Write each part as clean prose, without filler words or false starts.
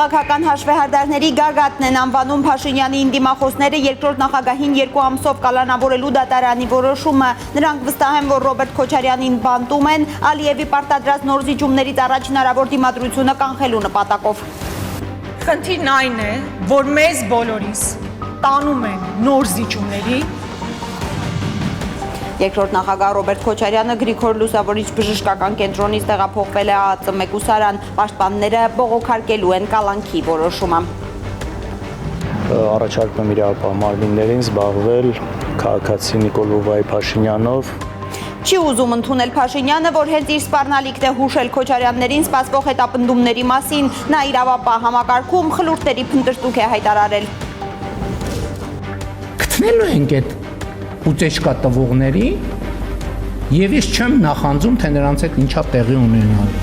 Քաղաքական հաշվեհարդարների գագաթն են անվանում Փաշինյանի դիմախոսները երկրորդ նախագահին 2 ամսով կալանավորելու դատարանի որոշումը։ Նրանք վստահ են, որ Ռոբերտ Քոչարյանին բանտում են Ալիևի պարտադրած նոր զիջումներից առաջ հնարավոր դիմադրությունը կանխելու նպատակով։ Խնդիրն այն է, որ մեզ բոլորիս տանում են նոր զիջումների։ Երկրորդ նախագահ Ռոբերտ Քոչարյանը Գրիգոր Լուսավորիչ բժշկական կենտրոնից տեղափոխվել է ԱԱԾ մեկուսարան, պաշտպանները բողոքարկելու են կալանքի որոշումը։ Առաջարկում եմ իրավապահ մարմիններին զբաղվել քաղաքացի Նիկոլ Փաշինյանով։ Չի ուզում ընդունել Փաշինյանը, որ հենց իր սպառնալիքն է հուշել Քոչարյաններին սպասվող հետապնդումների մասին, նա իրավապահ համակարգում խլուրտերի փնտրտուք է հայտարարել։ Գտնելու ենք այդ ուտեչկա տվողների եւ ես չեմ նախանձում, թե նրանց հետ ինչա տեղի ունենալ։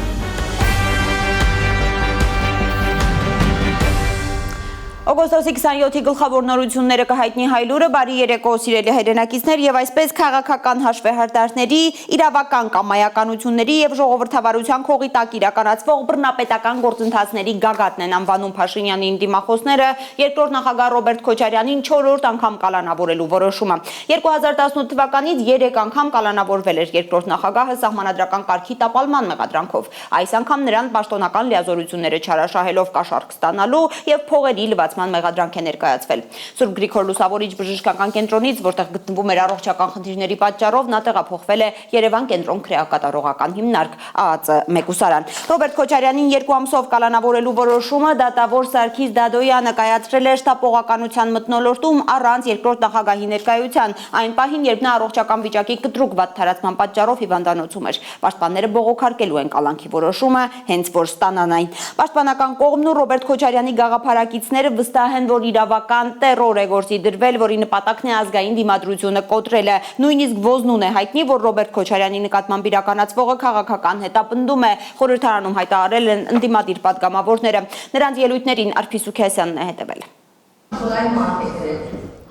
Օգոստոսի 27-ի գլխավոր նորությունները կհայտնի Հայլուրը, բարի երեկո սիրելի հայրենակիցներ, եւ այսպես քաղաքական հաշվեհարդարների, իրավական կամայականությունների եւ ժողովրդավարության քողի տակ իրականացվող բռնապետական գործընթացների գագաթն են անվանում Փաշինյանի դիմախոսները երկրորդ նախագահ Ռոբերտ Քոչարյանին 4-րդ անգամ կալանավորելու որոշումը։ 2018 թվականից 3 անգամ կալանավորվել էր երկրորդ նախագահը սահմանադրական կարգի տապալման մեղադրանքով։ Այս անգամ նրան պաշտոնական լիազորությունները չարաշահելով կաշառք ստանալու եւ փողերի լվացման մեղադրանք է ներկայացվել։ Սուրբ Գրիգոր Լուսավորիչ բժշկական կենտրոնից, որտեղ գտնվում էր առողջական խնդիրների պատճառով, նա տեղափոխվել է Երևան կենտրոն քրեակատարողական հիմնարկ ԱԱԾ մեկուսարան։ Ռոբերտ Քոչարյանին 2 ամսով կալանավորելու որոշումը դատավոր Սարգիս Դադոյանը կայացրել է շտապողականության մթնոլորտում առանց երկրորդ նախագահի ներկայության, այն պահին, երբ նա առողջական վիճակի կտրուկ վատթարացման պատճառով հիվանդանոցում էր։ Պաշտպանները բողոքարկելու են կալանքի որոշումը, հենց որ ստանան այն։ Պաշտպանական կողմն ու Ռոբերտ Քոչարյանի գաղափարակիցները վստահ են, որ իրավական տերոր է գործի դրվել, որի նպատակն է ազգային դիմադրությունը կոտրելը։ Նույնիսկ Ոզնուն է հայտնի, որ Ռոբերտ Քոչարյանի նկատմամբ իրականացվողը քաղաքական հետապնդում է, խորհրդարանում հայտարարել են ընդդիմադիր պատգամավորները։ Նրանց ելույթներին Արփի Սուքիասյանն է հետևել։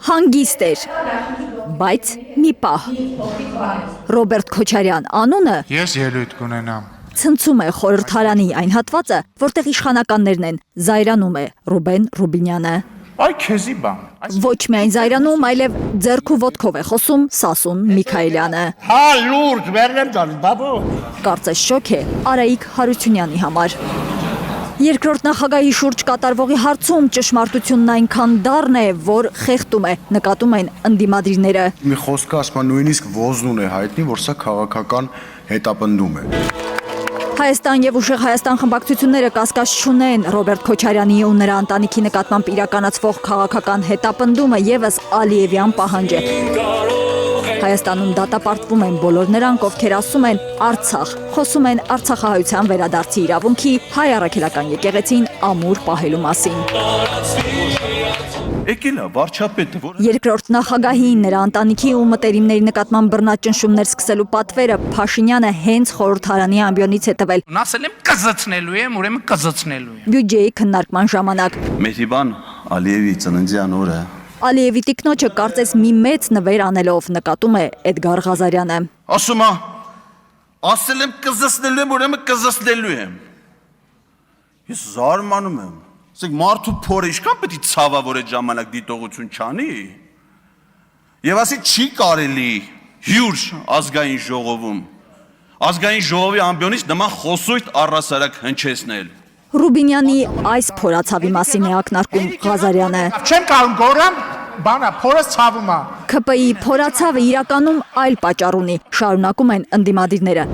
Հանգիստ էր, բայց մի պահ։ Ռոբերտ Քոչարյան անունը Ես ելույթ կունենամ։ ցնցում է խորհրդարանի այն հատվածը, որտեղ իշխանականներն են, զայրանում է Ռուբեն Ռուբինյանը։ Այ քեզի բան։ Ոչ միայն զայրանում, այլև ձեռքու ոտքով է խոսում Սասուն Միքայելյանը։ Հա լուրջ վերնեմ ջան, բաբո։ Կարծես շոկ է Արայիկ Հարությունյանի համար։ Երկրորդ նախագահի շուրջ կատարվողի հարցում ճշմարտությունն այնքան դառն է, որ խեղդում է, նկատում են ընդդիմադիրները։ Մի խոսքը ասում է նույնիսկ Ոզնուն է հայտնի, որ սա քաղաքական հետապնդում է։ Հայաստան եւ Ուժեղ Հայաստան խմբակցությունները կասկած չունեն Ռոբերտ Քոչարյանի ու նրա ընտանիքի նկատմամբ իրականացվող քաղաքական հետապնդումը եւս Ալիևյան պահանջ է։ Հայաստանում դատապարտվում են բոլոր նրանք, ովքեր ասում են Արցախ, խոսում են Արցախահայության վերադարձի իրավունքի, հայ առաքելական եկեղեցին ամուր պահելու մասին։ Եկել է վարչապետը, որ Երկրորդ նախագահին, նրա ընտանիքի ու մտերիմների նկատմամբ բռնաճնշումներ սկսելու պատվերը Փաշինյանը հենց խորհրդարանի ամբիոնից է տվել։ Ասել եմ կզծնելու եմ, ուրեմն կզծնելու եմ։ Բյուջեի քննարկման ժամանակ Մեհրիբան Ալիևի ծննդյան օրը Ալիևի տիկնոջը կարծես մի մեծ նվեր անելով նկատում է Էդգար Ղազարյանը։ ասում է ասել եմ կզսնելու եմ, ուրեմն կզսնելու եմ։ Ես զարմանում եմ։ Ասեք մարդու փորը ինչքան պետք է ցավա, որ այդ ժամանակ դիտողություն չանի։ Եվ ասի չի կարելի հյուր ազգային ժողովում ազգային ժողովի ամբիոնից նման խոսույթ առհասարակ հնչեցնել։ Ռուբինյանի այս փորացավի մասին է ակնարկում Ղազարյանը։ Չեմ կարող գորամ, բանա փորս ցավում է։ ՔՊԻ փորացավը իրականում այլ պատճառ ունի, շարունակում են ընդդիմադիրները։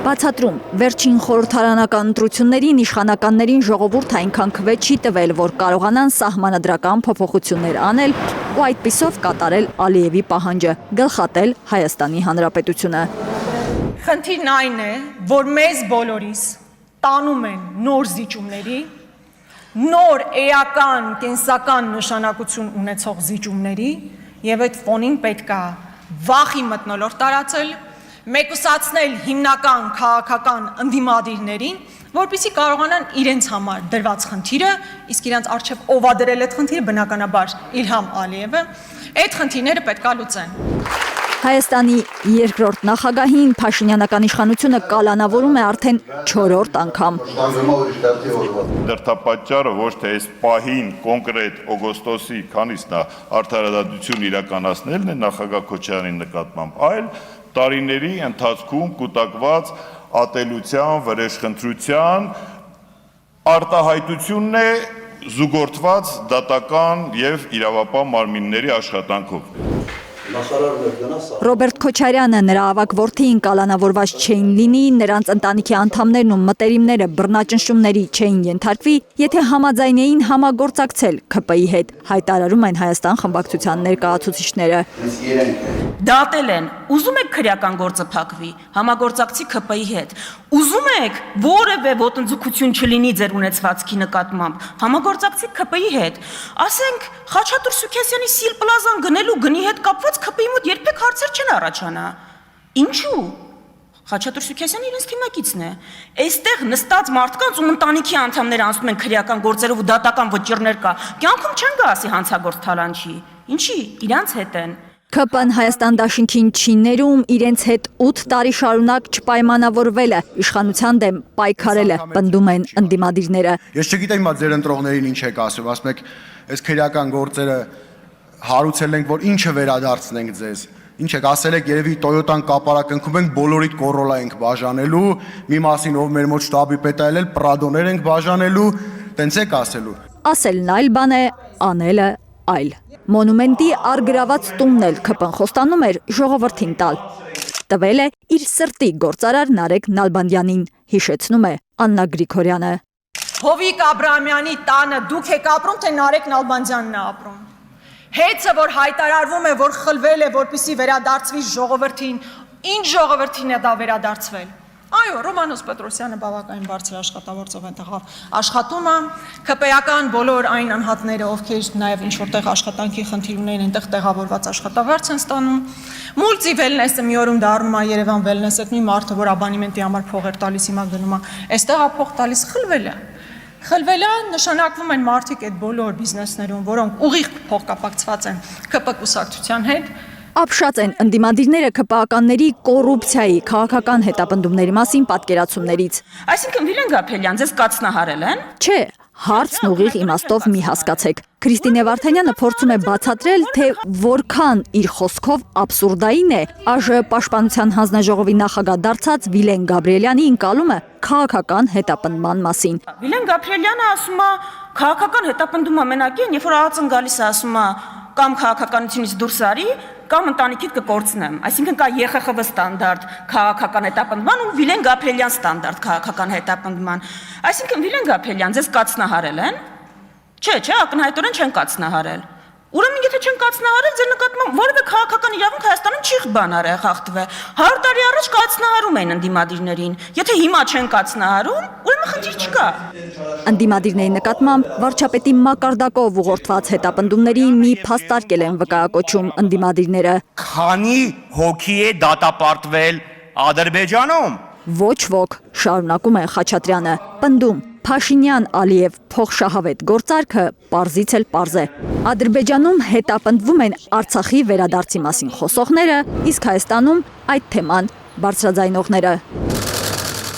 Բացատրում, վերջին խորհրդարանական ընտրություններին իշխանականներին ժողովուրդը այնքան քվե չի տվել, որ կարողանան սահմանադրական փոփոխություններ անել ու այդպիսով կատարել Ալիևի պահանջը, գլխատել Հայաստանի Հանրապետությունը։ Խնդիրն այն է, որ մեզ բոլորիս տանում են նոր զիջումների, նոր էական, կենսական նշանակություն ունեցող զիջումների, եւ այդ ֆոնին պետք է վախի մթնոլորտ տարածել, մեկուսացնել հիմնական քաղաքական ընդդիմադիրներին, որպեսզի կարողանան իրենց համար դրված խնդիրը, իսկ իրենց առջև ով է դրել այդ խնդիրը, բնականաբար Իլհամ Ալիևը, այդ խնդիրները պետք է լուծեն։ Հայաստանի երկրորդ նախագահին Փաշինյանական իշխանությունը կալանավորում է արդեն 4-րդ անգամ։ Դրդապատճառը ոչ թե այս պահին կոնկրետ օգոստոսի քանիսն է արդարադատություն իրականացնելն է նախագահ Քոչարյանի նկատմամբ, այլ տարիների ընթացքում կուտակված ատելության, վրեժխնդրության արտահայտությունն է զուգորդված դատական եւ իրավապահ մարմինների աշխատանքով։ Ռոբերտ Քոչարյանը նրա ավագ որդին կալանավորված չէին լինի, նրանց ընտանիքի անդամներն ու մտերիմները բռնաճնշումների չէին ենթարկվի, եթե համաձայնեին համագործակցել ՔՊ-ի հետ, հայտարարում են Հայաստան խմբակցության ներկայացուցիչները։ Դատել են, ուզում եք քրեական գործը փակվի, համագործակցի ՔՊ-ի հետ, ուզում եք որևէ ոտնձգություն չլինի ձեր ունեցվածքի նկատմամբ, համագործակցի ՔՊ-ի հետ, ասենք Խաչատուր Սուքեսյանի Սիլ Պլազան գնելու գնի հետ կապված ՔՊ-ի մոտ երբեք հարցեր չեն առաջանա։ Ինչու՞։ Խաչատուր Սուքեսյանը իրենց թիմակիցն է։ Այստեղ նստած մարդկանց ու ընտանիքի անդամները անցնում են քրեական գործերով ու դատական վճիռներ կա։ Կյանքում չեն գա ասի հանցագործ թալանչի։ Ինչի, իրանց հետ են։ ՔՊ-ն Հայաստան դաշինքին չի ներում, իրենց հետ 8 տարի շարունակ չպայմանավորվել է, իշխանության դեմ պայքարել է, պնդում են ընդդիմադիրները։ Ես չգիտեմ հիմա ձեր ընտրողներին ինչ եք ասում, ասում եք, այս քրեական գործերը հարուցել ենք, որ ինչը վերադարձնենք ձեզ։ Ինչ եք ասել եք, երևի Toyota-ն կապարակնքում ենք, բոլորիդ Corolla ենք բաժանելու, մի մասին ով մեր մոտ շտաբի պետ այլել, Prado-ներ ենք բաժանելու, տենց եք ասելու։ Ասելն այլ բան է, անելը այլ։ Մոնումենտի առգրաված տունն էլ ՔՊ-ն խոստանում էր ժողովրդին տալ։ Տվել է իր սրտի գործարար Նարեկ Նալբանդյանին, հիշեցնում է Աննա Գրիգորյանը։ Հովիկ Աբրահամյանի տանը դուք եք ապրում, թե Նարեկ Նալբանդյանն է ապրում։ Հեծը, որ հայտարարվում է, որ խլվել է, որպեսզի վերադարձվի ժողովրդին, ինչ ժողովրդին է դա վերադարձվել։ Այո, Ռոմանոս Պետրոսյանը բավականին բարձր աշխատավորцով այնտեղ աշխատում է, ՔՊ-ական բոլոր այն անհատները, ովքեր նաև ինչ որտեղ աշխատանքի խնդիր ունեն, այնտեղ տեղավորված աշխատավարձ են ստանում։ Մուլտի վելնեսը մի օրում դառնում է Երևան վելնեսը, մի մարդը, որ աբանիմենտի համար փող էր տալիս, հիմա գնում է, այստեղ է փող տալիս, խլվել է։ Խլվել է, նշանակվում են մարդիկ այդ բոլոր բիզնեսներում, որոնք ուղիղ փոխկապակցված են ՔՊ կուսակցության հետ։ Ապշած են ընդդիմադիրները ՔՊ-ականների կոռուպցիայի, քաղաքական հետապնդումների մասին պատկերացումներից։ Այսինքն Վիլեն Գաբրելյան ձեզ կացնահարել են։ Չէ, հարցն ուղիղ իմաստով մի հասկացեք։ Քրիստինե Վարդանյանը փորձում է բացատրել, թե որքան իր խոսքով աբսուրդային է ԱԺ պաշտպանության հանձնաժողովի նախագահ դարձած Վիլեն Գաբրելյանի ընկալումը քաղաքական հետապնդման մասին։ Վիլեն Գաբրելյանը ասում է, քաղաքական հետապնդումը մենակ են, երբ որ ԱԱԾ-ն գալիս է ասում է կամ քաղաքականությունից դուրս արի, կամ ընտանիքիդ կկորցնեմ։ Այսինքն կա ԵԽԽՎ ստանդարտ քաղաքական հետապնդման ու Վիլեն Գաբրելյան ստանդարտ քաղաքական հետապնդման։ Այսինքն Վիլեն Գաբրելյան ձեզ կացնահարել են։ Չէ, ակնհայտորեն չեն կացնահարել։ Ուրեմն եթե չեն կացնահարել, ձեր նկատմամբ որևէ քաղաքական իրավունք Հայաստանում չի բանարը խախտվել։ 100 տարի առաջ կացնահարում էին ընդդիմադիրներին։ Եթե հիմա չեն կացնահարում, ուրեմն խնդիր չկա։ Ընդդիմադիրների նկատմամբ վարչապետի մակարդակով ուղղորդված հետապնդումների մի փաստարկել են վկայակոչում ընդդիմադիրները։ Քանի հոգի է դատապարտվել Ադրբեջանում։ Ոչ ոք, շարունակում է Խաչատրյանը, պնդում Փաշինյան-Ալիև փոխշահավետ գործարքը պարզից էլ պարզ է։ Ադրբեջանում հետապնդվում են Արցախի վերադարձի մասին խոսողները, իսկ Հայաստանում այդ թեման բարձրաձայնողները։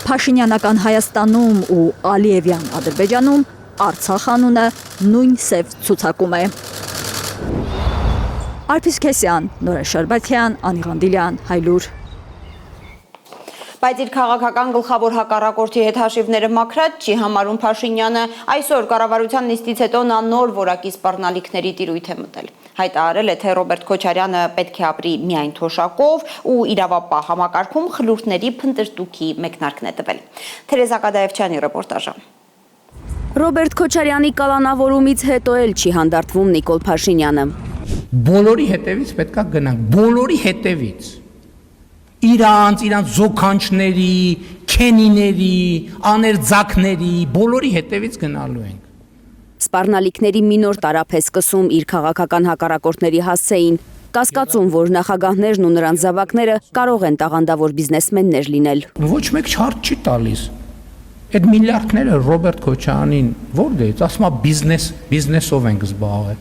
Փաշինյանական Հայաստանում ու Ալիևյան Ադրբեջանում Արցախ անունը նույն սև ցուցակում է։ Արփիս Քեսյան, Նորե Շարբաթյան, Անի Ղանդիլյան, Հայլուր։ Բայց իր քաղաքական գլխավոր հակառակորդի հետ հաշիվները մաքրած չի համարում Փաշինյանը, այսօր կառավարության նիստից հետո նա նոր որակի սպառնալիքների տիրույթ է մտել։ Հայտարարել է, թե Ռոբերտ Քոչարյանը պետք է ապրի միայն թոշակով ու իրավապահ համակարգում խլուրդների փնտրտուքի մեկնարկն է տվել։ Թերեզա Կադաևչյանի ռեպորտաժը։ Ռոբերտ Քոչարյանի կալանավորումից հետո էլ չի հանդարտվում Նիկոլ Փաշինյանը։ Բոլորի հետևից պետքա գնանք, բոլորի հետևից։ Իրանց զոքանչների, քենիների, աներձակների, բոլորի հետևից գնալու ենք։ Սպառնալիքների մի նոր տարափ է սկսում իր քաղաքական հակառակորդների հասցեին, կասկածում, որ նախագահներն ու նրանց զավակները կարող են տաղանդավոր բիզնեսմեններ լինել։ Ոչ մեկ չարդ չի տալիս։ Այդ միլիարդները Ռոբերտ Քոչարյանին որտե՞ց, ասում է բիզնեսով ենք զբաղվել։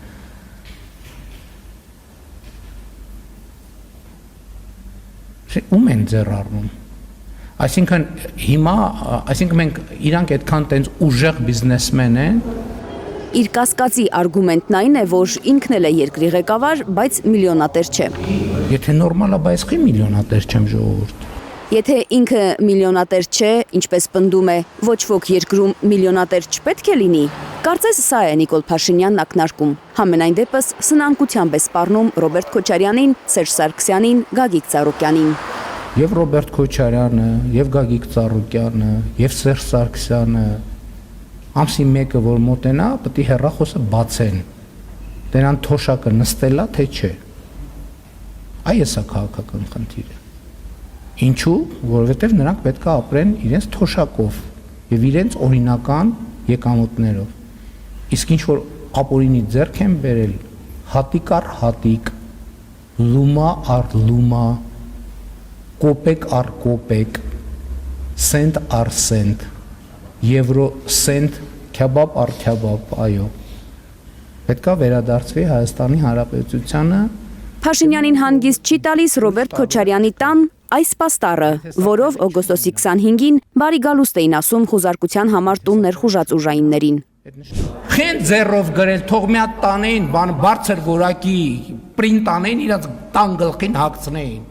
Ում են ձեռ առնում։ Այսինքն հիմա, մենք իրանք այդքան տենց ուժեղ բիզնեսմեն են։ Իր կասկածի արգումենտն այն է, որ ինքն էլ է երկրի ղեկավար, բայց միլիոնատեր չէ։ Եթե նորմալ է, բայց խի միլիոնատեր չեմ ժողովուրդ։ Եթե ինքը միլիոնատեր չէ, ինչպես պնդում է, ոչ ոք երկրում միլիոնատեր չպետք է լինի, կարծես սա է Նիկոլ Փաշինյանն ակնարկում։ Համենայն դեպս սնանկությամբ է սպառնում Ռոբերտ Քոչարյանին, Սերժ Սարգսյանին, Գագիկ Ծառուկյանին։ Եվ Ռոբերտ Քոչարյանը, եւ Գագիկ Ծառուկյանը, եւ Սերժ Սարգսյանը ամսի 1-ը որ մոտենա, պետք է հեռախոսը բացեն։ Դրանց թոշակը նստելա թե չէ։ Այս է քաղաքական խնդիրը։ Ինչու? Որովհետև նրանք պետք է ապրեն իրենց թոշակով եւ իրենց օրինական եկամուտներով։ Իսկ ինչ որ ապօրինի ձեռք են բերել, հատիկ առ հատիկ, լումա առ լումա, կոպեկ առ կոպեկ, սենտ առ սենտ, եվրո սենտ, քյաբաբ առ քյաբաբ, այո։ Պետք է վերադարձվի Հայաստանի Հանրապետությանը։ Փաշինյանին հանգիստ չի տալիս Ռոբերտ Քոչարյանի տան այս պաստառը, որով օգոստոսի 25-ին բարի գալուստ էին ասում խուզարկության համար տուն ներխուժած ուժայիններին։ Խեն ձեռով գրել, թող մի հատ տանեին, բարձր որակի պրինտ անեին, իրաց տան գլխին հագցնեին։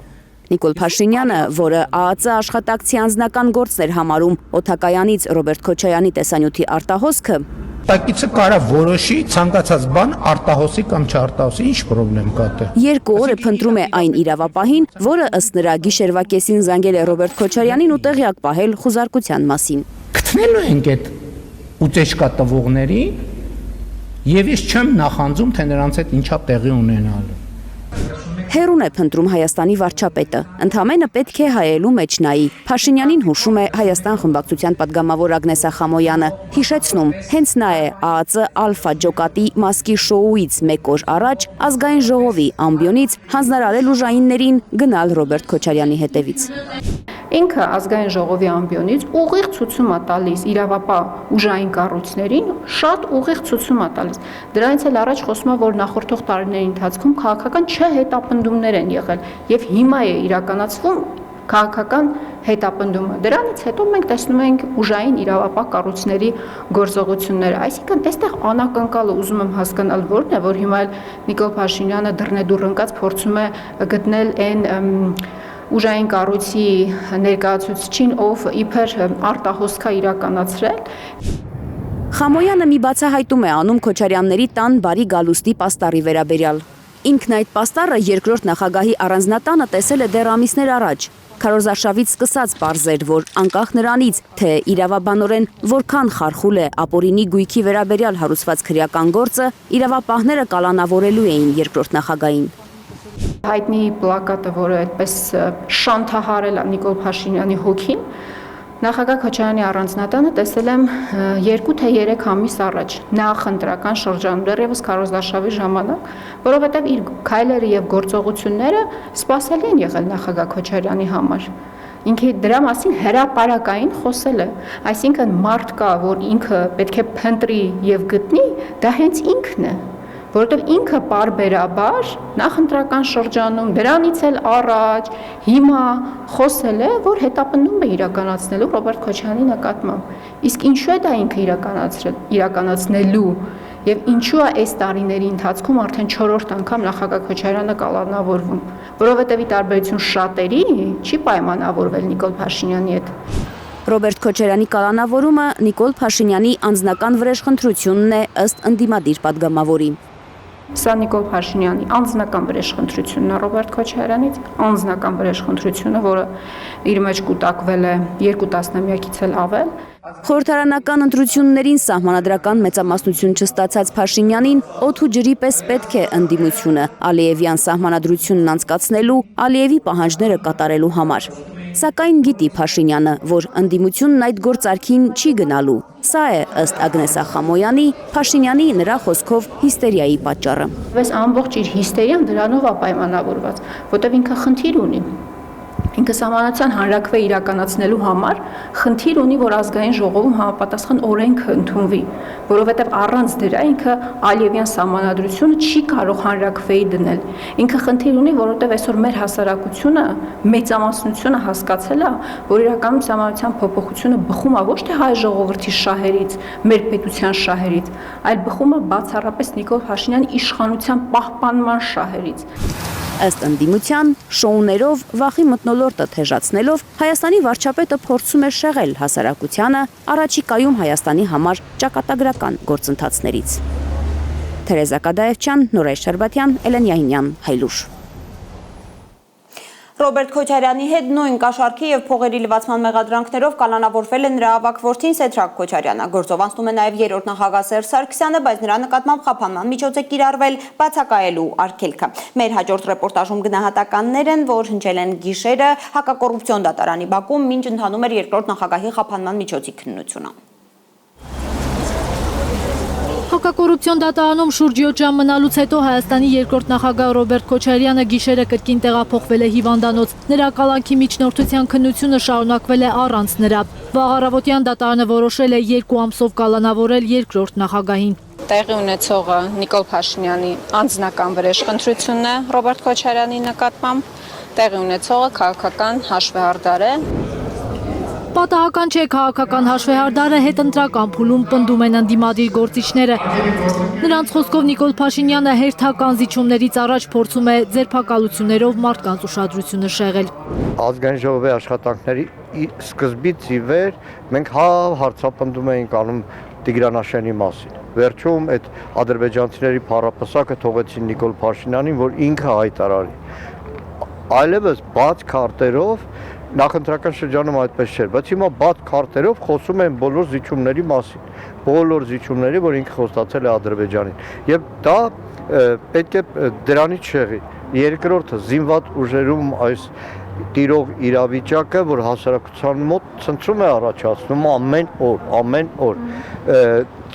Նիկոլ Փաշինյանը, որը ԱԱԾ աշխատակցի անձնական գործն էր համարում Օթակայանից Ռոբերտ Քոչարյանի տեսանյութի արտահոսքը, Տակիցը կարա որոշի ցանկացած բան արտահոսի կամ չարտահոսի, ինչ պրոբլեմ կա դե։ 2 օր է փնտրում է այն իրավապահին, որը ըստ նրա գիշերվա կեսին զանգել է Ռոբերտ Քոչարյանին ու տեղյակ պահել խուզարկության մասին։ Գտնելու ենք այդ ուտեշկա տվողների եւ ես չեմ նախանձում, թե նրանց հետ ինչա տեղի ունենալու։ Հերուն է փնտրում Հայաստանի վարչապետը, ընդհանրապես պետք է հայելու մեջ նայի։ Փաշինյանին հուշում է Հայաստան խմբակցության падգամավոր Ագնես Ախամոյանը, հիշեցնում, հենց նա է ԱԱԾ Ալֆա Ջոկատի մասկի շոուից 1 օր առաջ ազգային ժողովի ամբիոնից հանձնարարել ուժայիններին գնալ Ռոբերտ Քոչարյանի հետևից։ Ինքը ազգային ժողովի ամբիոնից ուղիղ ցուցում է տալիս իրավապահ ուժային կառույցներին, շատ ուղիղ ցուցում է տալիս։ Դրանից էլ առաջ խոսում է, որ նախորդող տարիների ընթացքում քաղաքական չհետապնդումներ են եղել եւ հիմա է իրականացվում քաղաքական հետապնդումը։ Դրանից հետո մենք տեսնում ենք ուժային իրավապահ կառույցների գործողությունները։ Այսինքն, այստեղ անակնկալը ուզում եմ հասկանալ որն է, որ հիմա էլ Նիկոլ Փաշինյանը դռնեդուռ ընկած փորձում է գտնել այն ուժային կառույցի ներկայացուցիչին, ով իբր արտահոսքա իրականացրել։ Խամոյանը մի բացահայտում է անում Քոչարյանների տան բարի գալուստի պաստառի վերաբերյալ։ Ինքն այդ պաստառը երկրորդ նախագահի առանձնատանը տեսել է դեռ ամիսներ առաջ։ Քարոզարշավից սկսած պարզեր, որ անկախ նրանից, թե իրավաբանորեն որքան խարխուլ է ապօրինի գույքի վերաբերյալ հարուցված քրեական գործը, իրավապահները կալանավորելու էին երկրորդ նախագահին։ Հայտնի պլակատը, որը այդպես շանթահարել է Նիկոլ Փաշինյանի հոգին, նախագահ Քոչարյանի առանձնատանը տեսել եմ 2 թե 3 ամիս առաջ նախընտրական շրջանում, դեռևս քարոզարշավի ժամանակ, որովհետև իր քայլերը եւ գործողությունները սպասելի են եղել նախագահ Քոչարյանի համար։ Ինքը դրա մասին հրապարակային խոսել է, այսինքն մարդ կա, որ ինքը պետք է փնտրի եւ գտնի, դա հենց ինքն է, որովհետև ինքը պարբերաբար նախընտրական շրջանում դրանից էլ առաջ հիմա խոսել է, որ հետապնդում է իրականացնելու Ռոբերտ Քոչարյանի նկատմամբ։ Իսկ ինչու է դա ինքը իրականացնելու եւ ինչու է այս տարիների ընթացքում արդեն 4-րդ անգամ նախագահ Քոչարյանը կալանավորվում, որովհետև ի տարբերություն շատերի չի պայմանավորվել Նիկոլ Փաշինյանի հետ։ Ռոբերտ Քոչարյանի կալանավորումը Նիկոլ Փաշինյանի անձնական վրեժխնդրությունն է ըստ ընդդիմադիր падգամավորի։ Սա Նիկոլ Փաշինյանի անձնական վրեժխնդրությունն է Ռոբերտ Քոչարյանից, անձնական վրեժխնդրությունը, որը իր մեջ կուտակվել է 2 տասնամյակից էլ ավել։ Խորհրդարանական ընտրություններին սահմանադրական մեծամասնություն չստացած Փաշինյանին օդ ու ջրի պես պետք է ընդդիմությունը Ալիևյան սահմանադրությունն անցկացնելու, Ալիևի պահանջները կատարելու համար։ Սակայն գիտի Փաշինյանը, որ ընդդիմությունն այդ գործարքին չի գնալու։ Սա է ըստ Ագնես Ախամոյանի Փաշինյանի նրա խոսքով հիստերիայի պատճառը։ Այս ամբողջ իր հիստերիան դրանով է պայմանավորված, որտեղ ինքը խնդիր ունի։ Ինքը սահմանադրության հանրաքվե իրականացնելու համար խնդիր ունի, որ ազգային ժողովում համապատասխան օրենքը ընդունվի, որովհետև առանց դրա ինքը Ալիևյան սահմանադրությունը չի կարող հանրաքվեի դնել։ Ինքը խնդիր ունի, որովհետև այսօր մեր հասարակությունը, մեծամասնությունը հասկացել է, որ իրականում սահմանադրության փոփոխությունը բխում է ոչ թե հայ ժողովրդի շահերից, մեր պետության շահերից, այլ բխում է բացառապես Նիկոլ Փաշինյանի իշխանության պահպանման շահերից։ Ըստ ընդդիմության, շոուներով, վախի մթնոլորտը թեժացնելով, Հայաստանի վարչապետը փորձում է շեղել հասարակությանը առաջիկայում Հայաստանի համար ճակատագրական գործընթացներից։ Թերեզա Կադաևչյան, Նորայր Շարբաթյան, Էլեն Յահինյան, Հայլուր։ Ռոբերտ Քոչարյանի հետ նույն կաշառքի եւ փողերի լվացման մեղադրանքներով կալանավորվել է նրա ավագ որդին Սեդրակ Քոչարյանը։ Գործով անցնում է նաեւ երրորդ նախագահ Սերժ Սարգսյանը, բայց նրա նկատմամբ խափանման միջոց է կիրառվել բացակայելու արգելքը։ Մեր հաջորդ ռեպորտաժում գնահատականներ են, որ հնչել են գիշերը հակակոռուպցիոն դատարանի բակում, մինչ ընթանում էր երկրորդ նախագահի խափանման միջոցի քննությունը։ Հակակոռուպցիոն դատարանում շուրջ 7 ժամ մնալուց հետո Հայաստանի երկրորդ նախագահ Ռոբերտ Քոչարյանը գիշերը կրկին տեղափոխվել է հիվանդանոց։ Նրա կալանքի միջնորդության քննությունը շարունակվել է առանց նրա։ Վաղ առավոտյան դատարանը որոշել է 2 ամսով կալանավորել երկրորդ նախագահին։ Տեղի ունեցողը Նիկոլ Փաշինյանի անձնական վրեժխնդրությունն է Ռոբերտ Քոչարյանի նկատմամբ։ Տեղի ունեցողը քաղաքական հաշվեհարդար է։ Պատահական չէ, քաղաքական հաշվեհարդարը հետընտրական փուլում պնդում են ընդդիմադիր գործիչները։ Նրանց խոսքով Նիկոլ Փաշինյանը հերթական զիջումներից առաջ փորձում է ձերբակալություններով մարդկանց ուշադրությունը շեղել։ Ազգային ժողովի աշխատանքների սկզբից ի վեր մենք հարցապնդում էինք անում Տիգրանաշենի մասին։ Վերջում այդ ադրբեջանցիների փառապսակը թողեցին Նիկոլ Փաշինյանին, որ ինքը հայտարարի։ Այլևս բաց քարտերով նախընտրական շրջանում այդպես չէր, բայց հիմա բաց քարտերով խոսում են բոլոր զիջումների մասին, բոլոր զիջումների, որ ինքը խոստացել է Ադրբեջանին։ Եվ դա պետք է դրանից շեղի։ Երկրորդը զինված ուժերում այս տիրող իրավիճակը, որ հասարակության մոտ ցնցում է առաջացնում ամեն օր,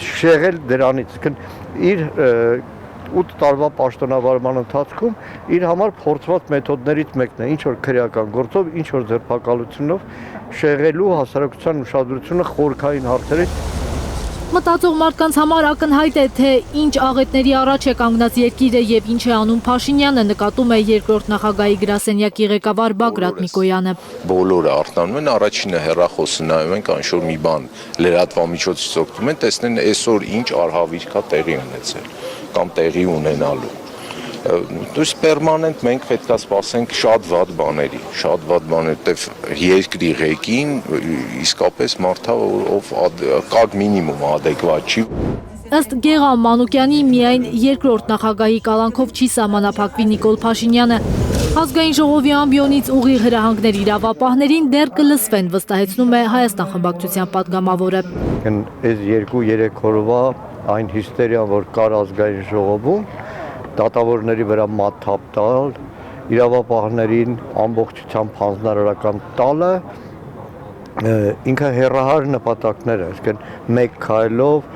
շեղել դրանից, իր 8 տարվա պաշտոնավարման ընթացքում իր համար փորձված մեթոդներից մեկն է, ինչ որ քրեական գործով, ինչ որ ձերբակալությունով շեղելու հասարակության ուշադրությունը խորքային հարցերից։ Մտածող մարդկանց համար ակնհայտ է, թե ինչ աղետների առաջ է կանգնած երկիրը եւ ինչ է անում Փաշինյանը, նկատում է երկրորդ նախագահի գրասենյակի ղեկավար Բագրատ Միկոյանը։ Բոլորը արտանում են, առաջինը հեռախոսը նայում են, կանշոր մի բան լրատվամիջոցից օգտվում են, տեսնեն այսօր ինչ արհավիրք կա տեղի ունեցել կամ տեղի ունենալու։ Դուս պերմանենտ մենք պետքա սպասենք շատ վատ բաների, դեվ երկրի ղեկին իսկապես մարդա, ով կարգ մինիմում adekvat չի։ Ըստ Գեղամ Մանուկյանի միայն երկրորդ նախագահի կալանքով չի սահմանափակվի Նիկոլ Փաշինյանը։ Ազգային ժողովի ամբիոնից ուղիղ հրահանգներ իրավապահներին դեռ կլսվեն, վստահեցնում է Հայաստան խմբակցության պատգամավորը։ Այս 2-3 օրվա այն հիստերիան, որ կար ազգային ժողովում, դատավորների վրա մաթափ տալ, իրավապահներին ամբողջությամբ հանձնարարական տալը, ինքը հեռահար նպատակներ է, այսինքն մեկ քայլով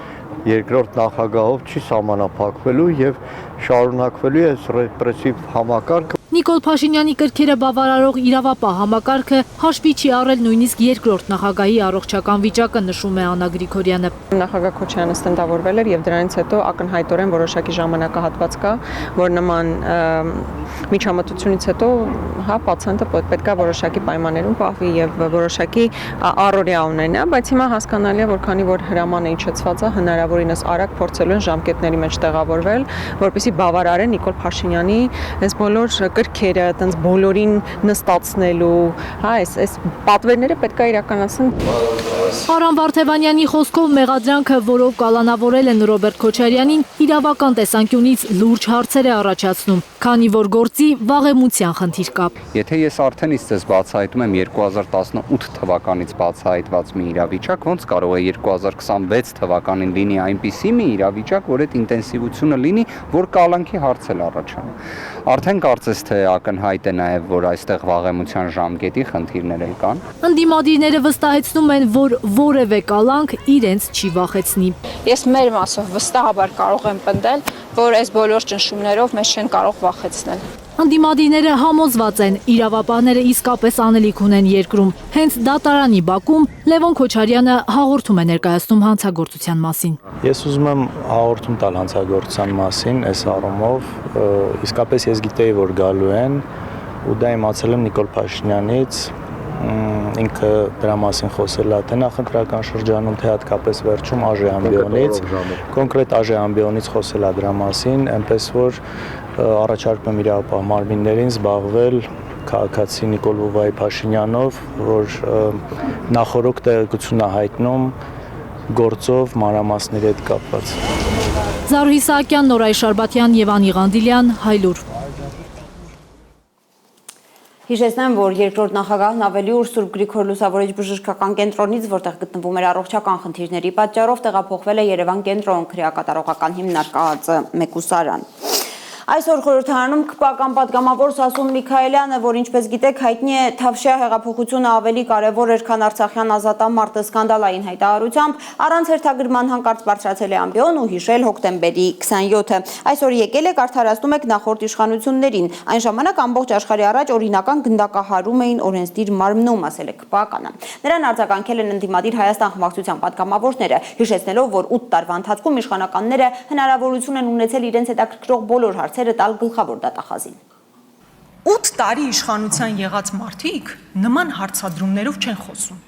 երկրորդ նախագահով չի սահմանափակվելու եւ շարունակվելու է ռեպրեսիվ համակարգը։ Նիկոլ Փաշինյանի կրքերը բավարարող իրավապահ համակարգը հաշվի չի առել նույնիսկ երկրորդ նախագահի առողջական վիճակը, նշում է Աննա Գրիգորյանը։ Նախագահ Քոչարյանը ստնդավորվել էր եւ դրանից հետո ակնհայտորեն որոշակի ժամանակահատված կա, որ նման միջամտությունից հետո պացիենտը պետք է որոշակի պայմաններում պահվի եւ որոշակի առօրյա ունենա, բայց հիմա հասկանալի է, որ քանի որ հրամանը իջեցված է, հնարավորինս արագ փորձելու են ժամկետների մեջ տեղավորվել, որպեսզի բավարարեն Նիկոլ Փաշինյանի այս բոլոր կրքերը, այտենց բոլորին նստացնելու, այս պատվերները պետք է իրականացնեն։ Արամ Վարդևանյանի խոսքով մեղադրանքը, որով կալանավորել են Ռոբերտ Քոչարյանին, իրավական տեսանկյունից լուրջ հարցեր է առաջացնում, քանի որ գործի վաղեմության խնդիր կա։ Եթե ես արդեն իսկ ձեզ բացահայտում եմ 2018 թվականից բացահայտված մի իրավիճակ, ոնց կարող է 2026 թվականին լինի այնպիսի մի իրավիճակ, որ այդ ինտենսիվությունը լինի, որ կալանքի հարց էլ առաջանա։ Արդեն կարծես թե ակնհայտ է նաև, որ այստեղ վաղեմության ժամկետի խնդիրներ էլ կան։ Ընդդիմադիրները վստահեցնում են, որ որևէ կալանք իրենց չի վախեցնի։ Ես մեր մասով վստահաբար կարող եմ պնդել, որ այս բոլոր ճնշումներով մեզ չեն կարող վախեցնել։ Ընդդիմադիրները համոզված են, իրավապահները իսկապես անելիք ունեն երկրում։ Հենց դատարանի բակում Լևոն Քոչարյանը հաղորդում է ներկայացնում հանցագործության մասին։ Ես ուզում եմ հաղորդում տալ հանցագործության մասին այս առումով, իսկապես ես գիտեի, որ գալու են, ու դա իմացել եմ Նիկոլ Փաշինյանից, ինքը դրա մասին խոսել է թե նախընտրական շրջանում, թե հատկապես վերջում Աժե Ամբիոնից, կոնկրետ Աժե Ամբիոնից խոսել է դրա մասին, այնպես որ առաջարկում եմ իրավապահ մարմիններին զբաղվել քաղաքացի Նիկոլ Վովայի Փաշինյանով, որ նախորոք տեղեկություն է հայտնում գործով մանրամասների հետ կապված։ Զարուհի Իսահակյան, Նորայր Շարբաթյան, Եվան Իղանդիլյան, Հայլուր։ Հիշեցնեմ, որ երկրորդ նախագահն ավելի ուշ Սուրբ Գրիգոր Լուսավորիչ բժշկական կենտրոնից, որտեղ գտնվում էր առողջական խնդիրների պատճառով, տեղափոխվել է Երևան կենտրոն քրեակատարողական հիմնարկած մեկուսարան։ Այսօր խորհրդարանում ԿՊԱ-կան պատգամավոր Սասուն Միքայելյանը, որ ինչպես գիտեք հայտնի է Թավշյա հեղափոխությունը ավելի կարևոր էր, քան Արցախյան ազատամարտը սկանդալային հայտարարությամբ, առանց հերթագրման հանկարծ բարձրացել է ամբիոն ու հիշել հոկտեմբերի 27-ը։ Այսօր եկել եք արդարացնում եք նախորդ իշխանություններին։ Այն ժամանակ ամբողջ աշխարհի առաջ օրինական գնդակահարում էին օրենսդիր մարմնում, ասել է ԿՊԱ-կանը։ Նրան արձագանքել են ընդդիմադիր Հայաստան խմբակցության պատգամավորները, հիշեցնելով, որ 8 տարվա ընթացքում իշխանականները հնարավորություն են ունեցել իրենց հետաքրքրող բոլոր հարցերը տալ գլխավոր դատախազին։ 8 տարի իշխանության եղած մարդիկ նման հարցադրումներով չեն խոսում,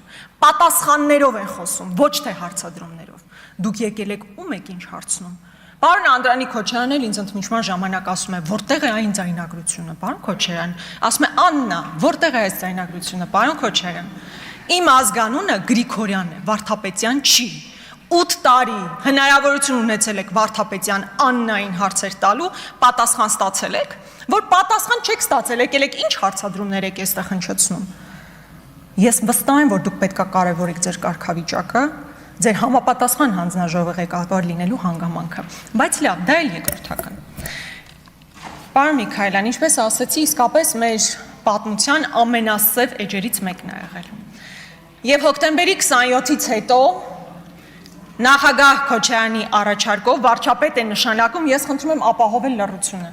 պատասխաններով են խոսում, ոչ թե հարցադրումներով։ Դուք եկել եք ում եք ինչ հարցնում։ Պարոն Անդրանիկ Քոչարյանն էլ ինձ ընդմիջման ժամանակ ասում է, որտեղ է այն ձայնագրությունը, պարոն Քոչարյան, ասում է Աննա, որտեղ է այս ձայնագրությունը, պարոն Քոչարյան։ Իմ ազգանունը Գրիգորյան է, Վարդապետյան չի։ 8 տարի հնարավորություն ունեցել եք Վարդապետյան Աննային հարցեր տալու, պատասխան ստացել եք, որ պատասխան չեք ստացել, եկել եք ինչ հարցադրումներ եք այստեղ հնչեցնում։ Ես վստահ եմ, որ դուք պետքա կարևորեք ձեր կարգավիճակը, ձեր համապատասխան հանձնաժողովի ղեկավար լինելու հանգամանքը, բայց լավ, դա էլ երկրորդական։ Պարոն Միքայելյան, ինչպես ասացի, իսկապես մեր պատմության ամենասև էջերից մեկն է եղել։ Եվ հոկտեմբերի 27-ից հետո նախագահ Քոչարյանի առաջարկով վարչապետ է նշանակում, ես խնդրում եմ ապահովել լռությունը։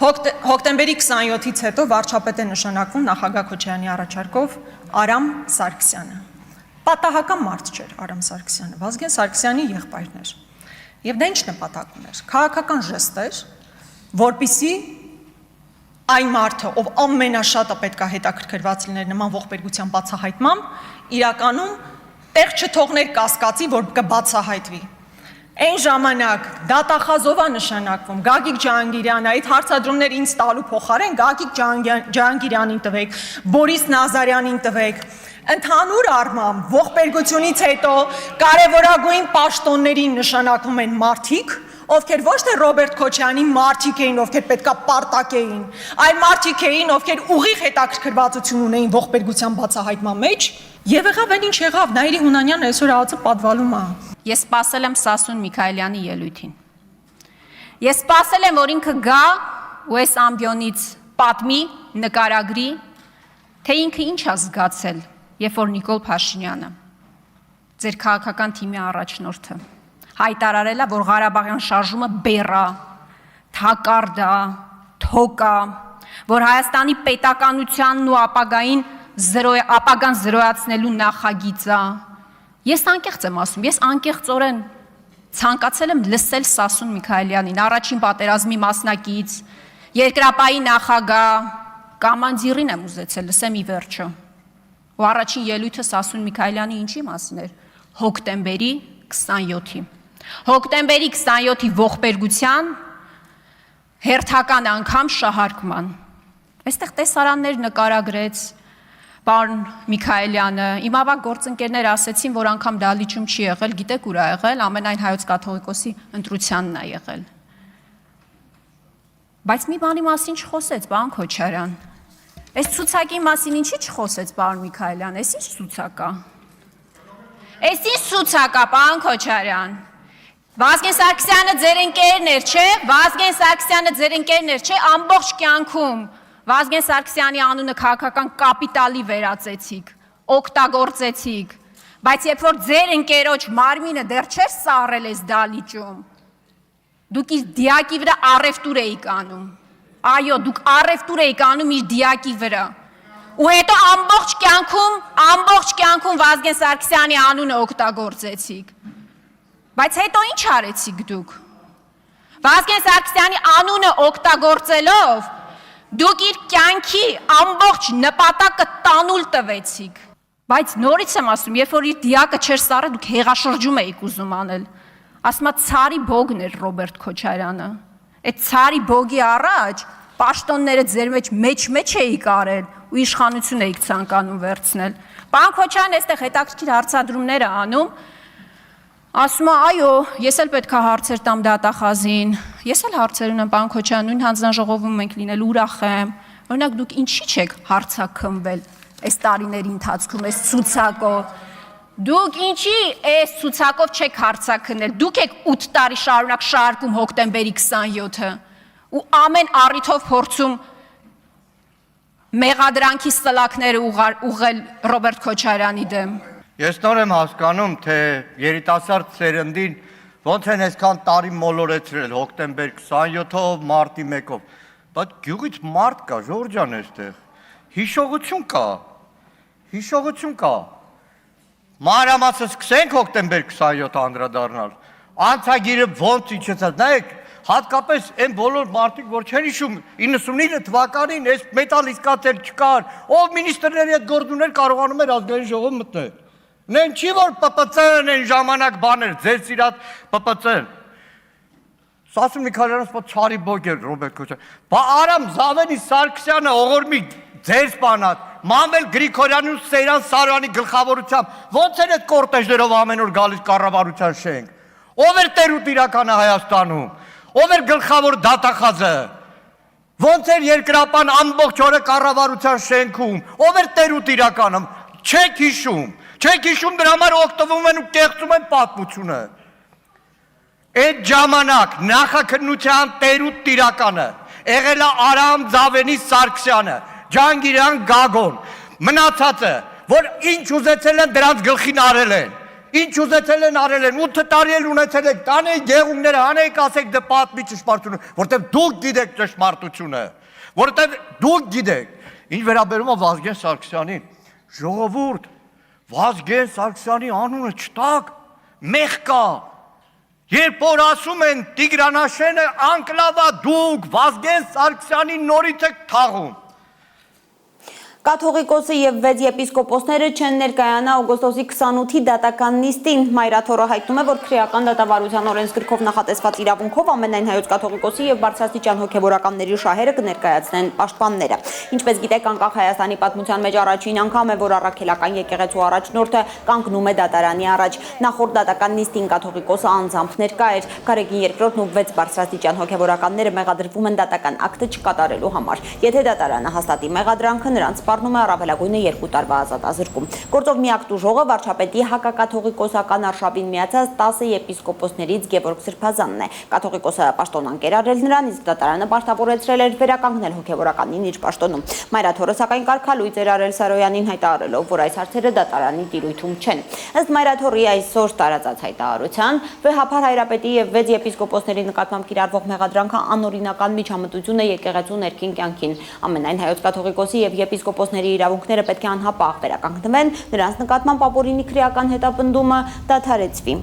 Հոկտեմբերի 27-ից հետո վարչապետ է նշանակվում նախագահ Քոչարյանի առաջարկով Արամ Սարգսյանը։ Պատահական մարդ չէր Արամ Սարգսյանը, Վազգեն Սարգսյանի եղբայրն էր։ Եվ դա ինչ նպատակ ուներ։ Քաղաքական ժեստ էր, որպիսի այն մարդը, ով ամենաշատը պետք է հետաքրքրված լիներ նման ողբերգության բացահայտմամբ, իրականում տեղ չթողներ կասկածի, որ կբացահայտվի։ Այն ժամանակ դատախազով է նշանակվում Գագիկ Ջահանգիրյանը, այդ հարցադրումներ ինձ տալու փոխարեն Գագիկ Ջահանգիրյանին տվեք, Բորիս Նազարյանին տվեք։ Ընդհանուր առմամբ ողբերգությունից հետո կարևորագույն պաշտոններին նշանակվում են մարդիկ, ովքեր ոչ թե Ռոբերտ Քոչարյանի մարդիկ էին, ովքեր պետքա պարտակ էին, այլ մարդիկ էին, ովքեր ուղիղ հետաքրքրվածություն ունեին ողբերգության բացահայտման մեջ, եւ եղավ այն ինչ եղավ, Նայիրի Հունանյանն այսօր ԱԱԾ պատվալում է։ Ես սպասել եմ Սասուն Միքայելյանի ելույթին։ Ես սպասել եմ, որ ինքը գա ու այս ամբիոնից պատմի, նկարագրի, թե ինքը ինչ է զգացել, երբ որ Նիկոլ Փաշինյանը, ձեր քաղաքական թիմի առաջնորդը, հայտարարել է, որ Ղարաբաղյան շարժումը բեռա, թակարդ է, թոկ է, որ Հայաստանի պետականությանն ու ապագան զրոյացնելու նախագիծ է։ Ես անկեղծ եմ ասում, ես անկեղծորեն ցանկացել եմ լսել Սասուն Միքայելյանին, առաջին պատերազմի մասնակից, երկրապահի նախագահ, կամանդիրին եմ ուզեցել լսեմ ի վերջո։ Ու առաջին ելույթը Սասուն Միքայելյանի ինչի մասին էր։ Հոկտեմբերի 27-ի։ Հոկտեմբերի 27-ի ողբերգության հերթական անգամ շահարկման։ Այստեղ տեսարաններ նկարագրեց պարոն Միքայելյանը, իմ ավագ գործընկերներ ասեցին, որ անգամ դալիճում չի եղել, գիտեք ուր է եղել, ամենայն հայոց կաթողիկոսի ընտրությանն է եղել։ Բայց մի բանի մասին չխոսեց, պարոն Քոչարյան։ Այս ցուցակի մասին ինչի չխոսեց պարոն Միքայելյան, այս ինչ ցուցակ է։ Այս ինչ ցուցակ է, պարոն Քոչարյան։ Վազգեն Սարգսյանը ձեր ընկերն էր, չէ՞։ Վազգեն Սարգսյանը ձեր ընկերն էր, չէ՞, ամբողջ կյանքում Վազգեն Սարգսյանի անունը քաղաքական կապիտալի վերածեցիք, օգտագործեցիք, բայց երբ որ ձեր ընկերոջ մարմինը դեռ չէր սառել այս դալիճում, դուք իր դիակի վրա առևտուր էիք անում։ Այո, դուք առևտուր եք անում իր դիակի վրա։ Ու հետո ամբողջ կյանքում Վազգեն Սարգսյանի անունը օգտագործեցիք։ Բայց հետո ինչ արեցիք դուք։ Վազգեն Սարգսյանի անունը օգտագործելով դուք իր կյանքի ամբողջ նպատակը տանուլ տվեցիք։ Բայց նորից եմ ասում, երբ որ իր դիակը չէր սառը, դուք հեղաշրջում էիք ուզում անել։ Ասում եմ ցարի բոգն էր Ռոբերտ Քոչարյանը։ Այդ ցարի բոգի առաջ պաշտոնները ձեր մեջ էիք արել ու իշխանություն էիք ցանկանում վերցնել։ Պարոն Քոչարյան այստեղ հետաքրքիր հարցադրումներ է անում։ Ասում է, այո, ես էլ պետք է հարցեր տամ դատախազին։ Ես էլ հարցեր ունեմ, պարոն Քոչարյան, նույն հանձնաժողովում ենք լինել, ուրախ եմ։ Օրինակ դուք ինչի՞ չեք հարցաքնվել այս տարիների ընթացքում, այս ցուցակով։ Դուք ինչի այս ցուցակով չեք հարցաքննել։ Դուք եք 8 տարի շարունակ շարքում հոկտեմբերի 27-ը ու ամեն առիթով փորձում մեղադրանքի սլակները ուղղել Ռոբերտ Քոչարյանի դեմ։ Ես նոր եմ հասկանում, թե երիտասարդ սերնդին ոնց են այսքան տարի մոլորեցրել հոկտեմբեր 27-ով, մարտի 1-ով։ Բայց գյուղից մարդ կա, Ժորժ ջան, այստեղ։ Հիշողություն կա։ Մանրամասը սկսենք հոկտեմբեր 27 անդրադառնալ։ Անցագիրը ոնց իջեցած, նայեք, հատկապես այն բոլոր մարդիկ, որ չեն հիշում 99 թվականին այս մետալ իսկացել չկար, ով մինիստրների հետ գործ ուներ կարողանում էր ազգային ժողով մտնել։ Նեն չի որ ՊՊՑ-ն են ժամանակ բաներ, ձեր սիրած ՊՊՑ-ն։ Սասուն Միքայելյանց պա ցարի բոգեր Ռոբերտ Քոչարյան։ Բա Արամ Զավենի Սարգսյանը ողորմի ձեր սպանած Մանվել Գրիգորյանի ու Սեյրան Սարոյանի գլխավորությամբ ոնց էր այդ կորտեժներով ամեն օր գալիս կառավարության շենք։ Ով էր տերուտ իրականը Հայաստանում։ Ով էր գլխավոր դատախազը։ Ոնց էր երկրապան ամբողջ օրը կառավարության շենքում։ Ով էր տերուտ իրականը։ Չեք հիշում, դրա համար օգտվում են ու կեղծում են պատմությունը։ Այդ ժամանակ նախաքննության տերուտ տիրականը եղել է Արամ Զավենի Սարգսյանը, Ջանգիրյան Գագոն, մնացածը, որ ինչ ուզեցել են դրանց գլխին արել են, 8 տարի էլ ունեցել եք, տանեիք գեղումները, հանեիք ասեք դե պատմի ճշմարտությունը, որտեղ դուք գիտեք ճշմարտությունը, որտեղ դուք գիտեք, ինչ վերաբերում է Վազգեն Սարգսյանին, ժողովուրդ, Վազգեն Սարգսյանի անունը չտակ, մեղ կա, երբ որ ասում են Տիգրանաշենը անկլավա դուք Վազգեն Սարգսյանի նորից եք թաղում։ Կաթողիկոսը եւ 6 եպիսկոպոսները չեն ներկայանա օգոստոսի 28-ի դատական նիստին։ Մայրաթորը հայտնում է, որ քրեական դատավարության օրենսգրքով նախատեսված իրավունքով ամենայն հայոց կաթողիկոսի եւ բարձրաստիճան հոգեվորականների շահերը կներկայացնեն պաշտպանները։ Ինչպես գիտեք, անկախ Հայաստանի պատմության մեջ առաջին անգամ է, որ առաքելական եկեղեցու առաջնորդը կանգնում է դատարանի առաջ։ Նախորդ դատական նիստին կաթողիկոսը անձամբ ներկա էր։ Գարեգին II-ն ու 6 բարձրաստիճան հոգեվորականները մեղադրվում են դատական ակտը չկատարելու համար։ Եթե դատարանը հաստատի մեղադրանքը, նրանց սպառնում է առավելագույնը 2 տարվա ազատազրկում։ Գործով միակ տուժողը վարչապետի հակակաթողիկոսական արշավին միացած 10 եպիսկոպոսներից Գևորգ Սրբազանն է։ Կաթողիկոսը պաշտոնանկ էր արել նրան, իսկ դատարանը պարտավորեցրել էր վերականգնել հոգևորականին իր պաշտոնում։ Մայրաթորը սակայն կարգալույծ էր արել Սարոյանին, հայտարարելով, որ այս հարցերը դատարանի տիրույթում չեն։ Ըստ Մայրաթորի այսօր տարածած հայտարարության, վեհափար հայրապետի եւ 6 եպիսկոպոսների նկատմամբ կիրառվող մեղադրանքը անօրինական միջամտություն է եկեղեցու ներքին կյանքին։ Ամենայն հայոց կաթողիկոսի եւ եպիսկոպոսների իրավունքները պետք է անհապաղ վերականգնվեն, նրանց նկատմամբ ապօրինի քրեական հետապնդումը դադարեցվի։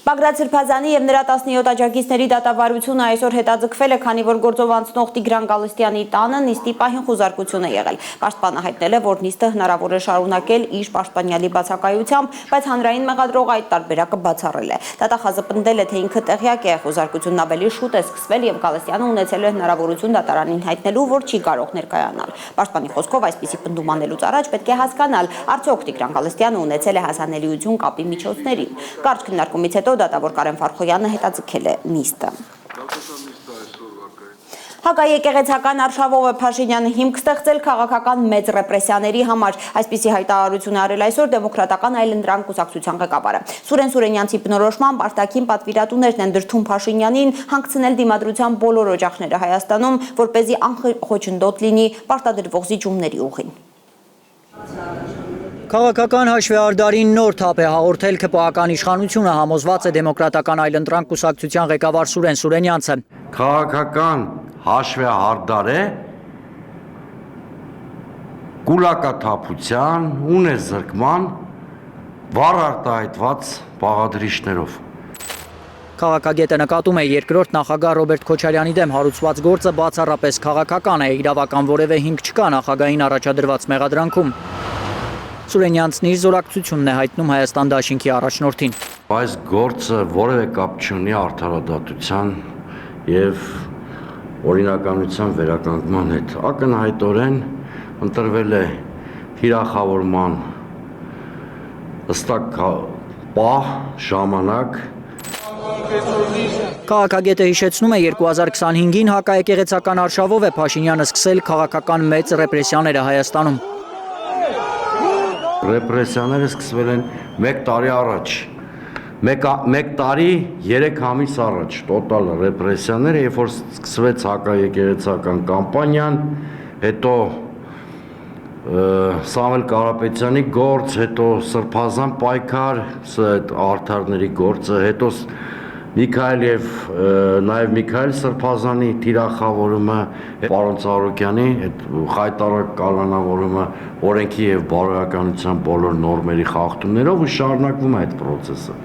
Բագրատ Սրբազանի եւ նրա 17 աջակիցների դատավարությունը այսօր հետաձգվել է, քանի որ գործով անցնող Տիգրան Գալստյանի տանը նիստի պահին խուզարկություն է եղել։ Պաշտպանը հայտնել է, որ նիստը հնարավոր է շարունակել իր պաշտպանյալի բացակայությամբ, բայց հանրային մեղադրողը այդ տարբերակը բացառել է։ Դատախազը պնդել է, թե ինքը տեղյակ է, խուզարկությունն ավելի շուտ է սկսվել եւ Գալստյանը ունեցել է հնարավորություն դատարանին հայտնելու, որ չի կարող ներկայանալ։ Պաշտպանի խոսքով այսպիսի պնդում անելուց առաջ պետք է հասկանալ, արդյոք Տիգրան Գալստյանը ունեցել է հասանելիություն կապի միջոցներին։ Կարճ քննարկումից հետո դատավոր Կարեն Ֆարխոյանը հետաձգել է նիստը։ Հակաեկեղեցական արշավով է Փաշինյանը հիմք ստեղծել քաղաքական մեծ ռեպրեսիաների համար, այսպիսի հայտարարություն արել այսօր դեմոկրատական այլընտրանք կուսակցության ղեկավարը։ Սուրեն Սուրենյանցի բնորոշմամբ արտաքին պատվիրատուներն են դրդում Փաշինյանին հանգցնել դիմադրության բոլոր օջախները Հայաստանում, որպեսզի անխոչնդոտ լինի պարտադրվող զիջումների ուղին։ Քաղաքական հաշվեհարդարին նոր թափ է հաղորդել ԿՊԱ-ական իշխանությունը, համոզված է դեմոկրատական այլընտրանք կուսակցության ղեկավար Սուրեն Սուրենյանցը։ Քաղաքական հաշվեհարդար է կուլակաթափության, ունեզրկման վառ արտահայտված բաղադրիչներով։ Քաղաքագետը նկատում է երկրորդ նախագահ Ռոբերտ Քոչարյանի դեմ հարուցված գործը բացառապես քաղաքական է, իրավական որևէ հիմք չկա նախագահին առաջադրված մեղադրանքում։ Սուրենյանցն իր զորակցությունն է հայտնում Հայաստան դաշինքի առաջնորդին։ Այս գործը որևէ կապ չունի արդարադատության եւ օրինականության վերականգնման հետ։ Ակնհայտորեն ընտրվել է թիրախավորման հստակ պահ, ժամանակ։ Քաղաքագետը հիշեցնում է 2025-ին հակաեկեղեցական արշավով է Փաշինյանը սկսել քաղաքական մեծ ռեպրեսիաները Հայաստանում։ Ռեպրեսիաները սկսվել են 1 տարի առաջ։ 1 տարի 3 ամիս առաջ տոտալ ռեպրեսիաները, երբ որ սկսվեց հակաեկեղեցական կամպանիան, հետո Սամվել Կարապետյանի գործ, հետո Սրբազան պայքար, արդարների գործը, հետո Միքայել եւ նաեւ Միքայել Սրբազանի թիրախավորումը, պարոն Ծառուկյանի այդ խայտարակ կալանավորումը օրենքի եւ բարոյականության բոլոր նորմերի խախտումներով ու շարունակվում է այդ process-ը։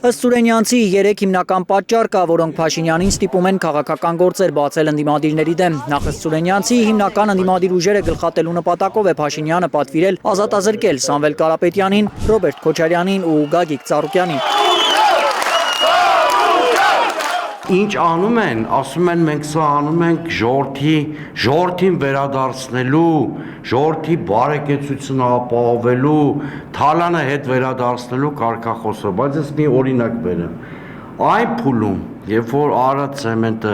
Ըստ Սուրենյանցի 3 հիմնական պատճառ կա, որոնք Փաշինյանին ստիպում են քաղաքական գործեր բացել ընդդիմադիրների դեմ։ Նախ ըստ Սուրենյանցի հիմնական ընդդիմադիր ուժերը գլխատելու նպատակով է Փաշինյանը պատվիրել ազատազրկել Սամվել Կարապետյանին, Ռոբերտ Քոչարյանին ու Գագիկ Ծառուկյանին։ Ինչ անում են, ասում են մենք սա անում ենք ժողովրդին վերադարձնելու, ժողովրդի բարեկեցությունը ապահովելու, թալանը հետ վերադարձնելու կարգախոսով, բայց ես մի օրինակ բերեմ։ Այն փուլում, երբ որ Արադ ցեմենտը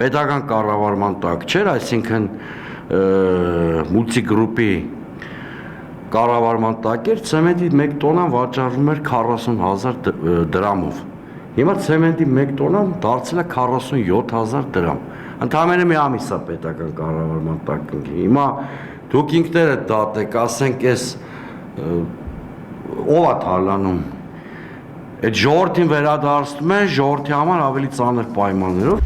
պետական կառավարման տակ չէր, այսինքն մուլտիգրուպի կառավարման տակ էր, ցեմենտի 1 տոննան վաճառվում էր 40,000 դրամով։ Հիմա ցեմենտի 1 տոննան դարձել է 47,000 դրամ։ Ընդամենը մի ամիս է պետական կառավարման տակ ընկի։ Հիմա դուք ինքներդ դատեք, ասենք էս ով է թալանում։ Այդ ժողովրդին վերադարձնում են ժողովրդի համար ավելի ծանր պայմաններով։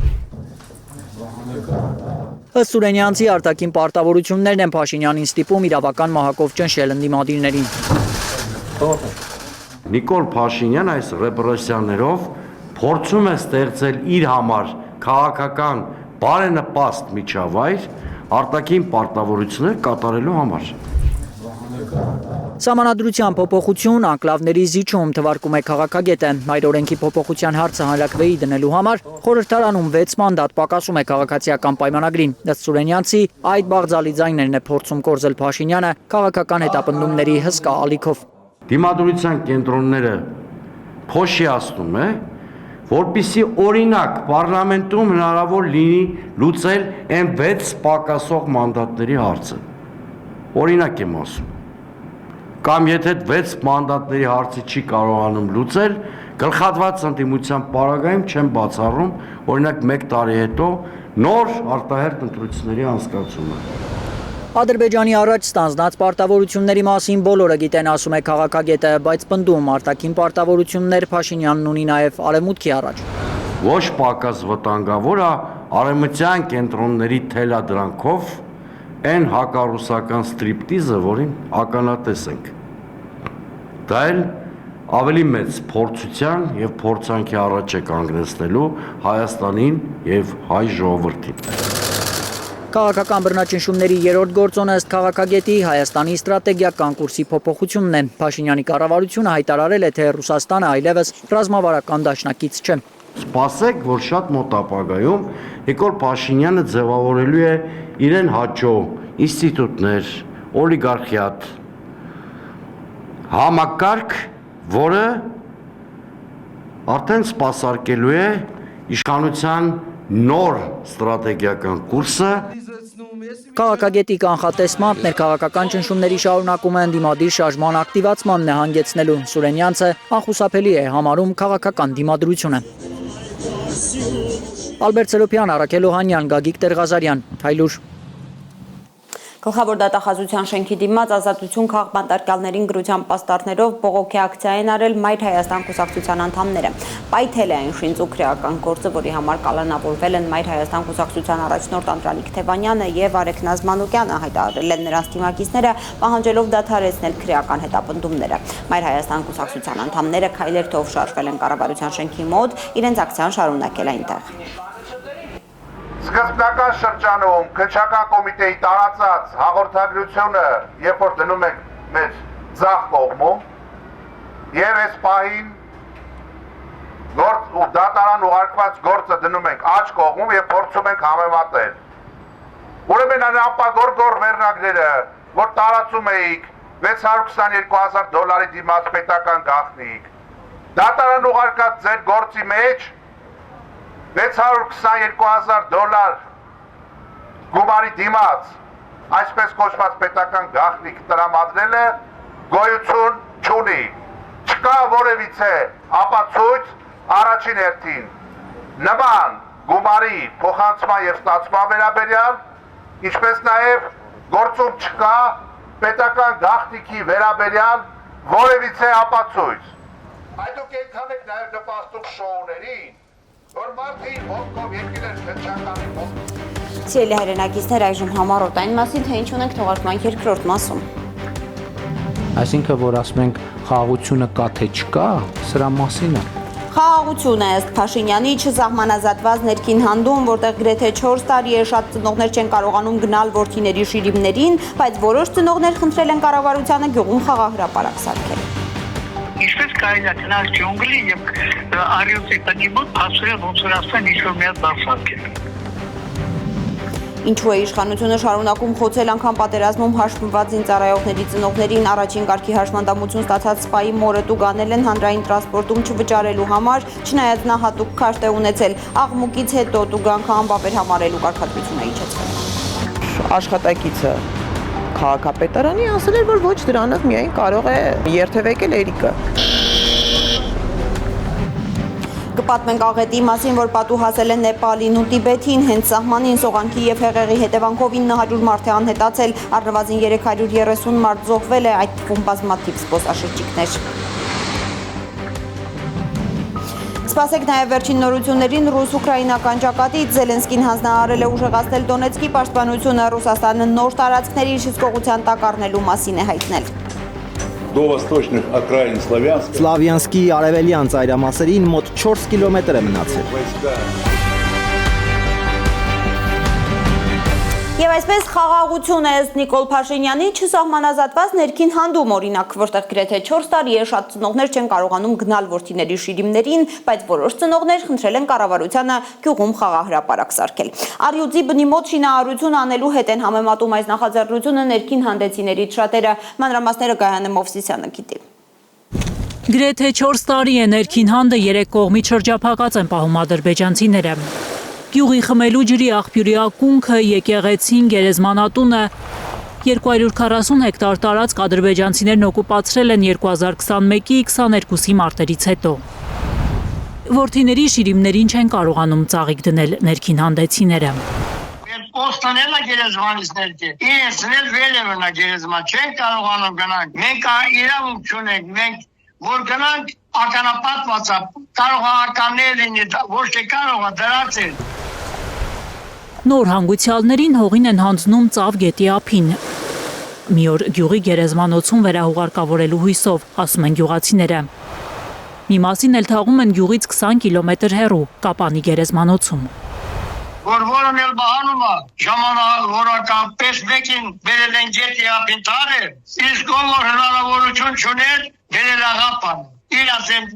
Ըստ Սուրենյանցի արտաքին պարտավորություններն են Փաշինյանին ստիպում իրավական մահակով ճնշել ընդդիմադիրներին։ Նիկոլ Փաշինյան այս ռեպրեսիաներով փորձում է ստեղծել իր համար քաղաքական բարենպաստ միջավայր արտաքին պարտավորություններ կատարելու համար։ Սահմանադրության փոփոխություն, անկլավների զիջում թվարկում է քաղաքագետը։ Այդ օրենքի փոփոխության հարցը հանրաքվեի դնելու համար խորհրդարանում 6 մանդատ պակասում է քաղաքացիական պայմանագրին։ Ըստ Սուրենյանցի, այդ բաղձալի ձայներն է փորձում կորզել Փաշինյանը քաղաքական հետապնդումների հսկա ալիքով։ Դիմադրության կենտրոնները փոշիացնում է, որպիսի օրինակ պարլամենտում հնարավոր լինի լուծել այն 6 պակասող մանդատների հարցը։ Օրինակ եմ ասում։ Կամ եթե 6 մանդատների հարցը չի կարողանում լուծել, գլխատված ընդդիմության պարագայում չեն բացառում, օրինակ 1 տարի հետո նոր արտահերթ ընտրությունների անցկացումը։ Ադրբեջանի առաջ ստանձնած պարտավորությունների մասին բոլորը գիտեն, ասում է քաղաքագետը, բայց պնդում արտաքին պարտավորություններ Փաշինյանն ունի նաև արևմուտքի առաջ։ Ոչ պակաս վտանգավոր է արևմտյան կենտրոնների թելադրանքով այն հակառուսական ստրիպտիզը, որին ականատես ենք։ Դա էլ ավելի մեծ փորձության եւ փորձանքի առաջ է կանգնեցնելու Հայաստանին եւ հայ ժողովրդին։ Քաղաքական բռնաճնշումների երրորդ գործոնը ըստ քաղաքագետի Հայաստանի ստրատեգիական կուրսի փոփոխությունն է։ Փաշինյանի կառավարությունը հայտարարել է, թե Ռուսաստանը այլևս ռազմավարական դաշնակից չէ։ Սպասեք, որ շատ մոտ ապագայում Նիկոլ Փաշինյանը ձևավորելու է իրեն հաճո ինստիտուտներ, օլիգարխիատ համակարգ, որը արդեն սպասարկելու է իշխանության նոր ստրատեգիական կուրսը։ Քաղաքագետի կանխատեսմամբ ներքաղաքական ճնշումների շարունակումը ընդդիմադիր շարժման ակտիվացմանն է հանգեցնելու։ Սուրենյանցը անխուսափելի է համարում քաղաքական դիմադրությունը։ Ալբերտ Սերոբյան, Արաքել Օհանյան, Գագիկ Տեր-Ղազարյան, Հայլուր։ Գլխավոր դատախազության շենքի դիմաց ազատություն քաղաք բանտարկյալներին գրության պաստառներով բողոքի ակցիա են արել Մայր Հայաստան կուսակցության անդամները։ Պայթել է այն շինծու քրեական գործը, որի համար կալանավորվել են Մայր Հայաստան կուսակցության առաջնորդ Անդրանիկ Թևանյանը եւ Արեգ Նազմանուկյանը, հայտարարել են նրանց դիմակիցները, պահանջելով դադարեցնել քրեական հետապնդումները։ Մայր Հայաստան կուսակցության անդամները քայլերթով շարժվել են կառավարության շենքի մոտ, իրենց ակցիան շարունակել այնտեղ։ Սկզբնական շրջանում քննչական կոմիտեի տարածած հաղորդագրությունը, երբ որ դնում ենք մեր ձախ կողմում, եւ այս պահին գործ ու դատարան ուղարկված գործը դնում ենք աջ կողմում եւ փորձում ենք համեմատել։ Ուրեմն այն ապագորգոր վերնագրերը, որ տարածում էիք $622,000 դիմաց պետական գաղտնիք, դատարան ուղարկած ձեր գործի մեջ $622,000 գումարի դիմաց այսպես կոչված պետական գաղտնիք տրամադրելը գոյություն չունի։ Չկա որևիցե ապացույց առաջին հերթին նման գումարի փոխանցման եւ ստացման վերաբերյալ, ինչպես նաեւ գործում չկա պետական գաղտնիքի վերաբերյալ որևիցե ապացույց։ Այդուք եկան եք նաեւ նպաստում շոուներին, որ մարդին ոնքով եկել են քննչականի մոտ։ Սիրելի հայրենակիցներ, այժմ համառոտ այն մասին, թե ինչ ունենք թողարկման երկրորդ մասում։ Այսինքն, որ ասում ենք խաղաղությունը կա թե չկա, սրա մասին է։ Խաղաղություն է ըստ Փաշինյանի չսահմանազատված ներքին հանդում, որտեղ գրեթե 4 տարի է շատ ծնողներ չեն կարողանում գնալ որդիների շիրիմներին, բայց որոշ ծնողներ խնդրել են կառավարությանը գյուղում խաղաղ հրապարակ սարքել։ Ինչպես կարելի է գնալ ջունգլի եւ արյուծի տնի մոտ հասցնել ոնց որ ասեն ինչ-որ մի հատ բան սարքել։ Ինչու է իշխանությունը շարունակում խոցել անգամ պատերազմում հաշվված զինծառայողների ծնողներին, առաջին կարգի հաշմանդամություն ստացած սպայի մորը տուգանել են հանրային տրանսպորտում չվճարելու համար, չնայած նա հատուկ քարտ է ունեցել, աղմուկից հետո տուգանքը անբավեր համարելու կարգադրություն է իջեցվել։ Աշխատակիցը քաղաքապետարանի ասել էր, որ ոչ դրանով միայն կարող է երթևեկել Էրիկը։ Կպատմենք աղետի մասին, որ պատուհասել է Նեպալին ու Տիբեթին, հենց սահմանին սողանքի եւ հեղեղի հետևանքով 900 մարդ է անհետացել, առնվազն 330 մարդ զոհվել է, այդ թվում բազմաթիվ զբոսաշրջիկներ։ Սպասեք նաև վերջին նորություններին ռուս-ուկրաինական ճակատից Զելենսկին հանձնարարել է ուժեղացնել Դոնեցկի պաշտպանությունը, Ռուսաստանը նոր տարածքների իշխողության տակ առնելու մասին է հայտնել։ Սլավյանսկի արևելյան ծայրամասերին մոտ 4 կիլոմետր է մնացել։ Եվ այսպես խաղաղություն է ըստ Նիկոլ Փաշինյանի չսահմանազատված ներքին հանդում, օրինակ, որտեղ գրեթե 4 տարի է շատ ծնողներ չեն կարողանում գնալ որդիների շիրիմներին, բայց որոշ ծնողներ խնդրել են կառավարությանը գյուղում խաղաղ հրապարակ սարքել։ Արյուծի բնի մոտ շինարարություն անելու հետ են համեմատում այս նախաձեռնությունը ներքին հանդեցիներից շատերը, մանրամասները Գայանե Մովսիսյանը գիտի։ Գրեթե 4 տարի է ներքին հանդը երեք կողմից շրջափակած են պահում ադրբեջանցիները։ Գյուղի խմելու ջրի աղբյուրի ակունքը, եկեղեցին, գերեզմանատունը 240 հեկտար տարածք ադրբեջանցիներն օկուպացրել են 2021-ի 22-ի մարտերից հետո։ Որդիների շիրիմներին չեն կարողանում ծաղիկ դնել ներքին հանդեցիները։ Ոստանել է գերեզմանից ներքե։ Իրենցնել վեր է մնա գերեզման, չեն կարողանում գնանք։ Մենք իրավունք չունենք, մենք որ գնանք ականապատված է, կարողականներ լինի, ոչ թե կարող է դրացել։ Նոր հանգուցյալներին հողին են հանձնում Ծավ գետի ափին։ Մի օր գյուղի գերեզմանոցում վերահուղարկավորելու հույսով, ասում են գյուղացիները։ Մի մասին էլ թաղում են գյուղից 20 կիլոմետր հեռու Կապանի գերեզմանոցում։ Որն էլ բահանում է, ժամանակավորակապես մեկին բերել են գետի ափին թաղել, իսկ ով որ հնարավորություն չուներ, բերել աղապան։ Իրաց են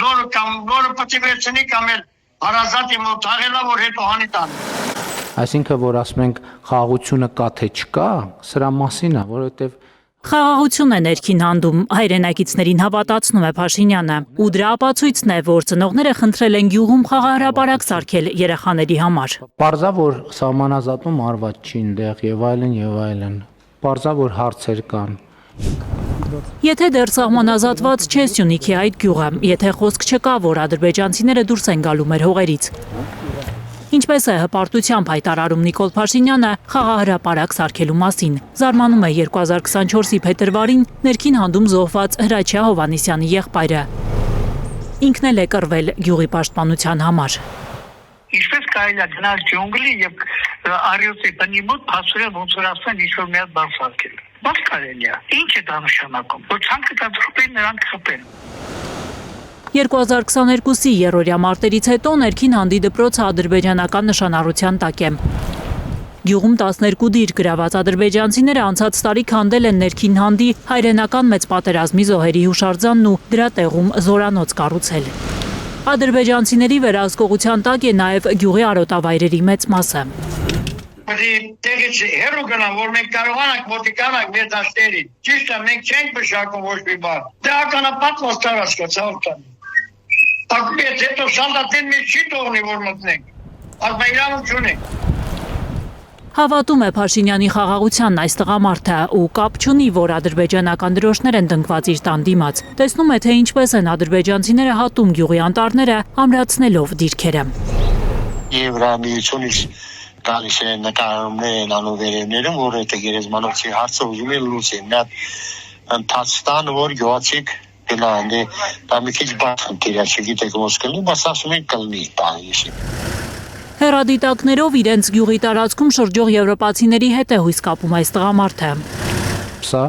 դորը կամ դորը պետք է վերցնի կամ էլ հարազատի մոտ թաղելա, որ հետո հանի տան։ Այսինքն, որ ասում ենք խաղաղությունը կա թե չկա, սրա մասին է, որովհետև Խաղաղություն է ներքին հանդում, հայրենակիցներին հավատացնում է Փաշինյանը, ու դրա ապացույցն է, որ ծնողները խնդրել են գյուղում խաղաղ հրապարակ սարքել երեխաների համար։ Պարզա, որ սահմանազատում արված չի այնտեղ եւ այլն։ Պարզա, որ հարցեր կան։ Եթե դեռ սահմանազատված չէ Սյունիքի այդ գյուղը, եթե խոսք չկա, որ ադրբեջանցիները դուրս են գալու մեր հողերից։ Ինչպես է հպարտությամբ հայտարարում Նիկոլ Փաշինյանը խաղահրապարակ սարքելու մասին։ Զարմանում է 2024-ի փետրվարին ներքին հանդում զոհված Հրաչյա Հովհաննիսյանի եղբայրը։ Ինքն էլ է կռվել գյուղի պաշտպանության համար։ Ինչպես կարելի է գնալ ջունգլի եւ արյուսի տնի մոտ հասցրել ոնց որ ասեն ինչ-որ մի հատ բան սարքել։ Բայց կարելի է։ Ինչ է դա նշանակում։ Որ ցանկը դա դրուպեն նրանք խփեն։ 2022-ի երրորդյա մարտերից հետո ներքին հանդի դպրոցը ադրբեջանական նշանառության տակ է։ Գյուղում 12 դիր գրաված ադրբեջանցիները անցած տարի քանդել են ներքին հանդի հայրենական մեծ պատերազմի զոհերի հուշարձանն ու դրա տեղում զորանոց կառուցել։ Ադրբեջանցիների վերահսկողության տակ է նաև գյուղի արոտավայրերի մեծ մասը։ Տեղից հեռու գնամ, որ մենք կարողանանք մոտիկանանք մեր դաշտերին։ Ճիշտ է, մենք չենք մշակում ոչ մի բան։ Դրականապատ ոստարացկա ցավտան։ Ակմետ հետո սանդատին մի չի թողնի, որ մտնենք։ Արբայրամություն ենք։ Հավատում է Փաշինյանի խաղաղությանն այս տղամարդը ու կապ չունի, որ ադրբեջանական դրոշներ են դնկված իր տան դիմաց։ Տեսնում է, թե ինչպես են ադրբեջանցիները հատում գյուղի անտառները, ամրացնելով դիրքերը։ Եվրամիությունից գալիս են նկարումներ են անում վերևներում, որ այդ գերեզմանոցի հարցը ուզում են լուծեն։ Նա ընթացտան, որ գյուղացիք գնան, դա մի քիչ բաց ընկերա, չգիտեք ոնց կլինի, բայց ասում են կլինի բանիսի։ Հեռադիտակներով իրենց գյուղի տարածքում շրջող եվրոպացիների հետ է հույս կապում այս տղամարդը։ Սա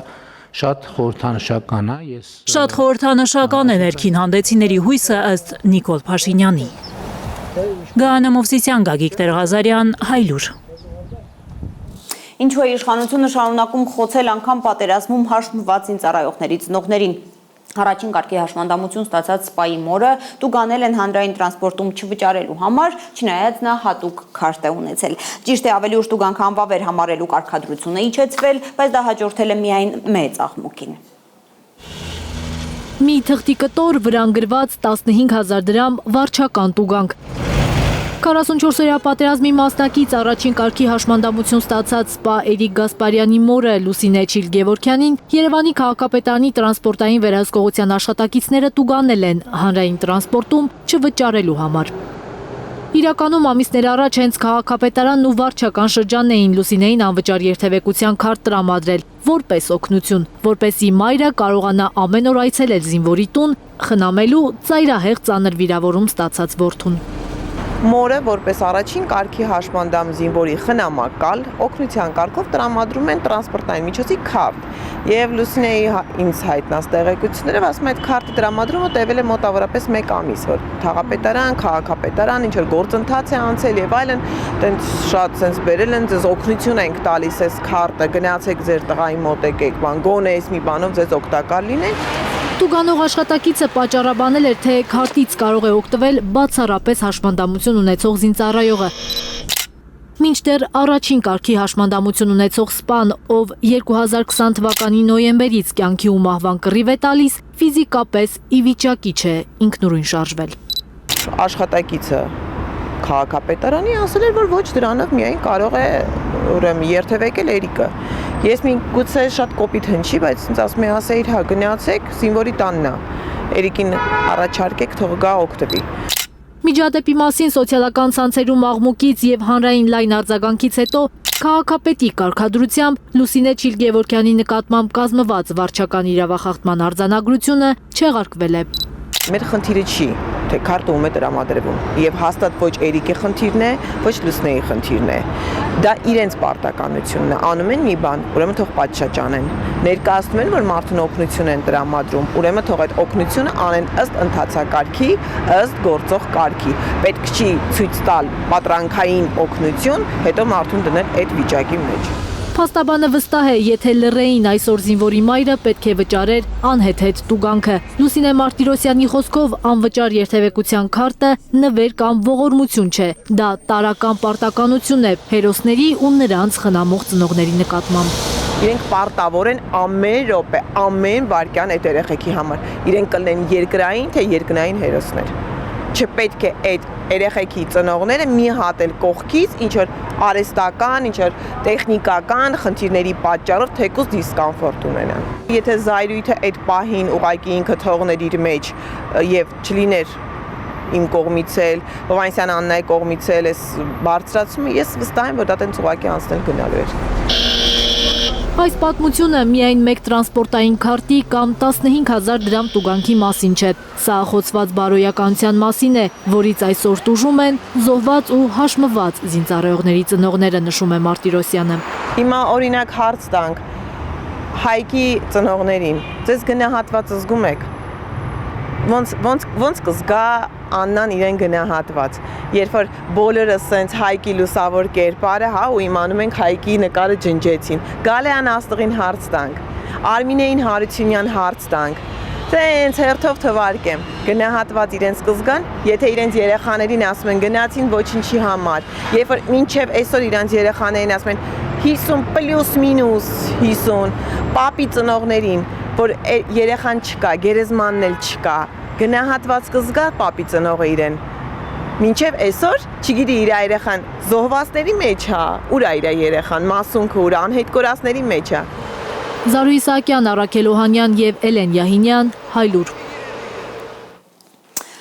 շատ խորհրդանշական է, Շատ խորհրդանշական է ներքին հանդեցիների հույսը ըստ Նիկոլ Փաշինյանի։ Գահանա Մովսիսյան, Գագիկ Տեր-Ղազարյան, Հայլուր։ Ինչու է իշխանությունը շարունակում խոցել անգամ պատերազմում հաշմված ծառայողների ծնողներին։ Առաջին կարգի հաշմանդամություն ստացած սպայի մորը տուգանել են հանրային տրանսպորտում չվճարելու համար, չնայած նա հատուկ քարտ է ունեցել։ Ճիշտ է, ավելի ուշ տուգանքը անվավեր համարելու կարգադրություն է իջեցվել, բայց դա հաջորդել է միայն մեծ աղմուկին։ Մի թղթի կտոր վրան գրված 15,000 դրամ վարչական տուգանք։ 44-օրյա պատերազմի մասնակից առաջին կարգի հաշմանդամություն ստացած սպա Էրիկ Գասպարյանի մորը Լուսինե Չիլ-Գևորքյանին Երևանի քաղաքապետարանի տրանսպորտային վերահսկողության աշխատակիցները տուգանել են հանրային տրանսպորտում չվճարելու համար։ Իրականում ամիսներ առաջ հենց քաղաքապետարանն ու վարչական շրջանն էին Լուսինեին անվճար երթևեկության քարտ տրամադրել, որպես օգնություն, որպեսզի մայրը կարողանա ամեն օր այցելել զինվորի տուն, խնամելու ծայրահեղ ծանր վիրավորում ստացած որդուն։ Մորը որպես առաջին կարգի հաշմանդամ զինվորի խնամակալ օգնության կարգով տրամադրում են տրանսպորտային միջոցի քարտ եւ Լուսինեի ինձ հայտնած տեղեկություններով ասում այդ քարտի տրամադրումը տևել է մոտավորապես 1 ամիս, որ թաղապետարան, քաղաքապետարան, ինչ որ գործընթաց է անցել եւ այլն, տենց շատ sense բերել են, ձեզ օգնություն ենք տալիս այս քարտը, գնացեք ձեր տղայի մոտ եկեք, բան գոնե այս մի բանով ձեզ օգտակար լինենք։ Տուգանող աշխատակիցը պատճառաբանել էր, թե քարտից կարող է օգտվել բացառապես հաշմանդամություն ունեցող զինծառայողը։ Մինչդեռ առաջին կարգի հաշմանդամություն ունեցող սպան, ով 2020 թվականի նոյեմբերից կյանքի ու մահվան կռիվ է տալիս, ֆիզիկապես ի վիճակի չէ ինքնուրույն շարժվել։ Աշխատակիցը քաղաքապետարանի ասել էր, որ ոչ դրանով միայն կարող է ուրեմն երթևեկել Էրիկը։ Ես միգուցե շատ կոպիտ հնչի, բայց ինձ ասում է ասեիր, հա գնացեք, զինվորի տանն է։ Էրիկին առաջարկեք, թող գա օգտվի։ Միջադեպի մասին սոցիալական ցանցերում աղմուկից եւ հանրային լայն արձագանքից հետո քաղաքապետի կարգադրությամբ Լուսինե Չիլ-Գևորքյանի նկատմամբ կազմված վարչական իրավախախտման արձանագրությունը չեղարկվել է։ Մեր խնդիրը չի, թե քարտը ում է տրամադրվում եւ հաստատ ոչ Էրիկի խնդիրն է, ոչ Լուսնեի խնդիրն է։ Դա իրենց պարտականությունն է, անում են մի բան, ուրեմն թող պատշաճ անեն։ Ներկայացնում են, որ մարդուն օգնություն են տրամադրում, ուրեմն թող այդ օգնությունը անեն ըստ ընթացակարգի, ըստ գործող կարգի։ Պետք չի ցույց տալ պատրանքային օգնություն, հետո մարդուն դնել այդ վիճակի մեջ։ Փաստաբանը վստահ է, եթե լռեին այսօր զինվորի մայրը պետք է վճարեր անհեթեթ տուգանքը։ Լուսինե Մարտիրոսյանի խոսքով անվճար երթևեկության քարտը նվեր կամ ողորմություն չէ, դա տարրական պարտականություն է հերոսների ու նրանց խնամող ծնողների նկատմամբ։ Իրենք պարտավոր են ամեն րոպե, ամեն վայրկյան այդ երեխեքի համար։ Իրենք կլինեն երկրային թե երկնային հերոսներ։ Չպետք է այդ երեխեքի ծնողները մի հատ էլ կողքից ինչ որ արհեստական, ինչ որ տեխնիկական խնդիրների պատճառով թեկուզ դիսկոմֆորտ ունենան։ Եթե զայրույթը այդ պահին ուղղակի ինքը թողներ իր մեջ եւ չլիներ իմ կողմից էլ, Հովհաննիսյան Աննայի կողմից էլ այս բարձրացումը, ես վստահ եմ, որ դա տենց ուղղակի անցնել գնալու էր։ Այս պատմությունը միայն մեկ տրանսպորտային քարտի կամ 15,000 դրամ տուգանքի մասին չէ։ Սա խոցված բարոյականության մասին է, որից այսօր տուժում են զոհված ու հաշմված զինծառայողների ծնողները, նշում է Մարտիրոսյանը։ Հիմա օրինակ հարց տանք Հայկի ծնողներին, ձեզ գնահատված զգում եք։ Ոնց կզգա Աննան իրեն գնահատված, երբ որ բոլորը սենց Հայկի լուսավոր կերպարը, հա, ու իմանում ենք Հայկի նկարը ջնջեցին։ Գալեան Աստղին հարց տանք, Արմինեին Հարությունյան հարց տանք, տենց հերթով թվարկեմ, գնահատված իրենց կզգան, եթե իրենց երեխաներին ասում են գնացին ոչինչի համար, երբ որ մինչև այսօր իրենց երեխաներին ասում են 50 պլյուս մինուս 50, պապի ծնողներին, որ երեխան չկա, գերեզմանն էլ չկա, գնահատված կզգա պապի ծնողը իրեն։ Մինչև այսօր չգիտի իր երեխան զոհվածների մեջ է, ուր է իր երեխան, մասունքը ուր, անհետ կորածների մեջ է։ Զարու Իսահակյան, Արաքել Օհանյան եւ Էլեն Յահինյան, Հայլուր։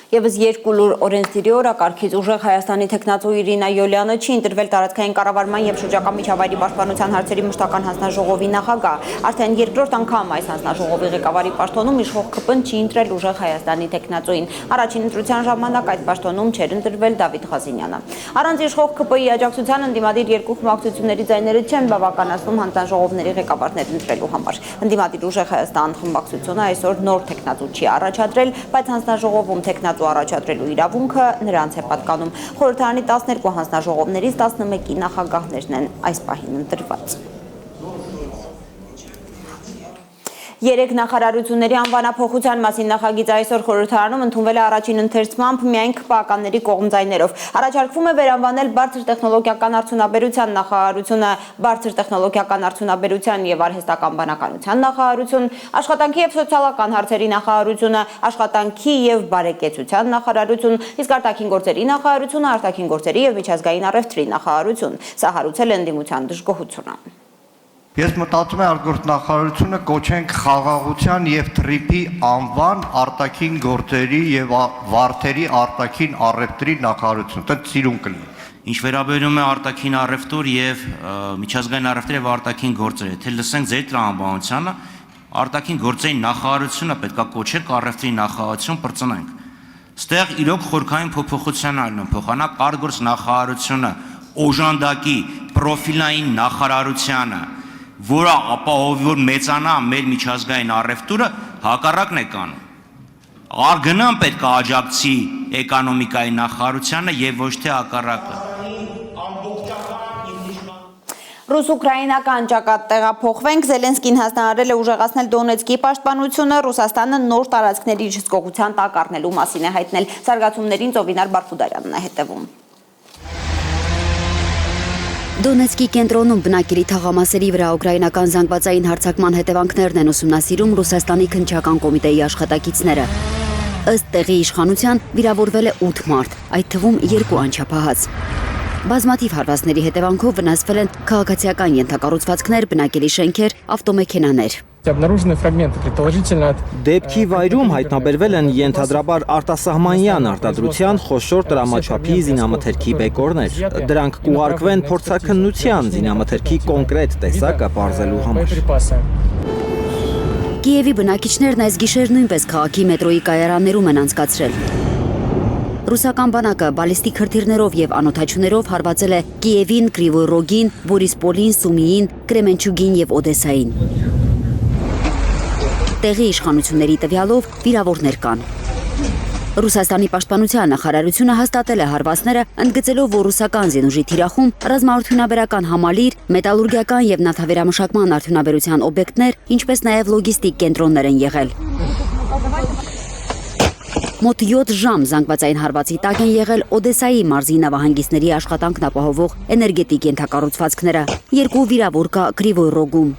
Եվս երկու լուր օրենսդիրի օրակարգից ուժեղ Հայաստանի թեկնածու Իրինա Յոլյանը չի ընտրվել տարածքային կառավարման եւ շրջակա միջավայրի պաշտպանության հարցերի մշտական հանձնաժողովի նախագահ։ Արդեն երկրորդ անգամ այս հանձնաժողովի ղեկավարի պաշտոնում իշխող ԿՊ-ն չի ընտրել ուժեղ Հայաստանի թեկնածուին։ Առաջին ընտրության ժամանակ այդ պաշտոնում չէր ընտրվել Դավիթ Ղազինյանը։ Առանց իշխող ԿՊ-ի աջակցության ընդդիմադիր երկու խմբակցությունների ձայները չեն բավականացնում հանձնաժողովների ղեկավարներ ընտրելու համար։ Ընդդիմադիր ուժեղ Հայաստան խմբակցությունը այսօր նոր թեկնածու չի առաջադրել, բայց հանձնաժողովում թեկնածու առաջադրելու իրավունքը նրանց է պատկանում։ Խորհրդարանի 12 հանձնաժողովներից 11-ի նախագահներն են այս պահին ընտրված։ Երեք նախարարությունների անվանափոխության մասին նախագիծը այսօր խորհրդարանում ընդունվել է առաջին ընթերցմամբ միայն ԿՊԱ-կանների կողմձայներով։ Առաջարկվում է վերանվանել բարձր տեխնոլոգիական արդյունաբերության նախարարությունը բարձր տեխնոլոգիական արդյունաբերության եւ արհեստական բանականության նախարարություն, աշխատանքի եւ սոցիալական հարցերի նախարարությունը, աշխատանքի եւ բարեկեցության նախարարություն, իսկ արտաքին գործերի նախարարությունը արտաքին գործերի եւ միջազգային առևտրի նախարարություն։ Սա հարուցել է ընդդիմության դժգոհությունը։ Ես մտածում եմ արտգործ նախարարությունը կոչենք խաղաղության եւ թրիփի անվան արտաքին գործերի եւ վարդերի արտաքին առևտրի նախարարություն, դա ծիրուն կլինի։ Ինչ վերաբերում է արտաքին առևտուր եւ միջազգային առևտրի եւ արտաքին գործեր, թե լսենք ձեր տրամաբանությանը, արտաքին գործերի նախարարությունը պետքա կոչենք առևտրի նախարարություն բրծնենք։ Ստեղ իրոք խորքային փոփոխության այլն փոխանակ արտգործ նախարարությունը օժանդակի պրոֆիլային նախարարությանը, որը ապահովի որ մեծանա մեր միջազգային առևտուրը, հակառակն է կանում։ Արգնան պետք է աջակցի էկոնոմիկայի նախարարությանը եւ ոչ թե հակառակը։ Ռուս-ուկրաինական ճակատ տեղափոխվենք, Զելենսկին հանձնարարել է ուժեղացնել Դոնեցկի պաշտպանությունը, Ռուսաստանը նոր տարածքների հսկողության տակ առնելու մասին է հայտնել։ Զարգացումներին Ծովինար Բարխուդարյանն է հետևում։ Դոնեցկի կենտրոնում բնակելի թաղամասերի վրա ուկրաինական զանգվածային հարձակման հետևանքներն են ուսումնասիրում Ռուսաստանի քննչական կոմիտեի աշխատակիցները։ Ըստ տեղի իշխանության վիրավորվել է 8 մարդ, այդ թվում 2 անչափահաս։ Բազմաթիվ հարվածների հետևանքով վնասվել են քաղաքացիական ենթակառուցվածքներ, բնակելի շենքեր, ավտոմեքենաներ։ Դեպքի վայրում հայտնաբերվել են ենթադրաբար արտասահմանյան արտադրության խոշոր տրամաչափի զինամթերքի բեկորներ։ Դրանք կուղարկվեն փորձաքննության զինամթերքի կոնկրետ տեսակը պարզելու համար։ Կիևի բնակիչներն այս գիշեր նույնպես քաղաքի մետրոյի կայարաններում են անցկացրել։ Ռուսական բանակը բալիստիկ հրթիռներով եւ անօդաչուներով հարվածել է Կիևին, Կրիվոյ Ռոգին, Բորիսպոլին, Սումիին, Կրեմենչուգին եւ Օդեսային։ Տեղի իշխանությունների տվյալով վիրավորներ կան։ Ռուսաստանի պաշտպանության նախարարությունը հաստատել է հարվածները, ընդգծելով, որ ռուսական զինուժի թիրախում ռազմաարդյունաբերական համալիր, մետալուրգիական եւ նավթավերամշակման արդյունաբերության օբյեկտներ, ինչպես նաեւ լոգիստիկ կենտրոններ են եղել։ Մոտ 7 ժամ զանգվածային հարվածի տակ են եղել Օդեսայի մարզի նավահանգիստների աշխատանքն ապահովող էներգետիկ ենթակառուցվածքները։ 2 վիրավոր կա Կրիվոյ Ռոգում։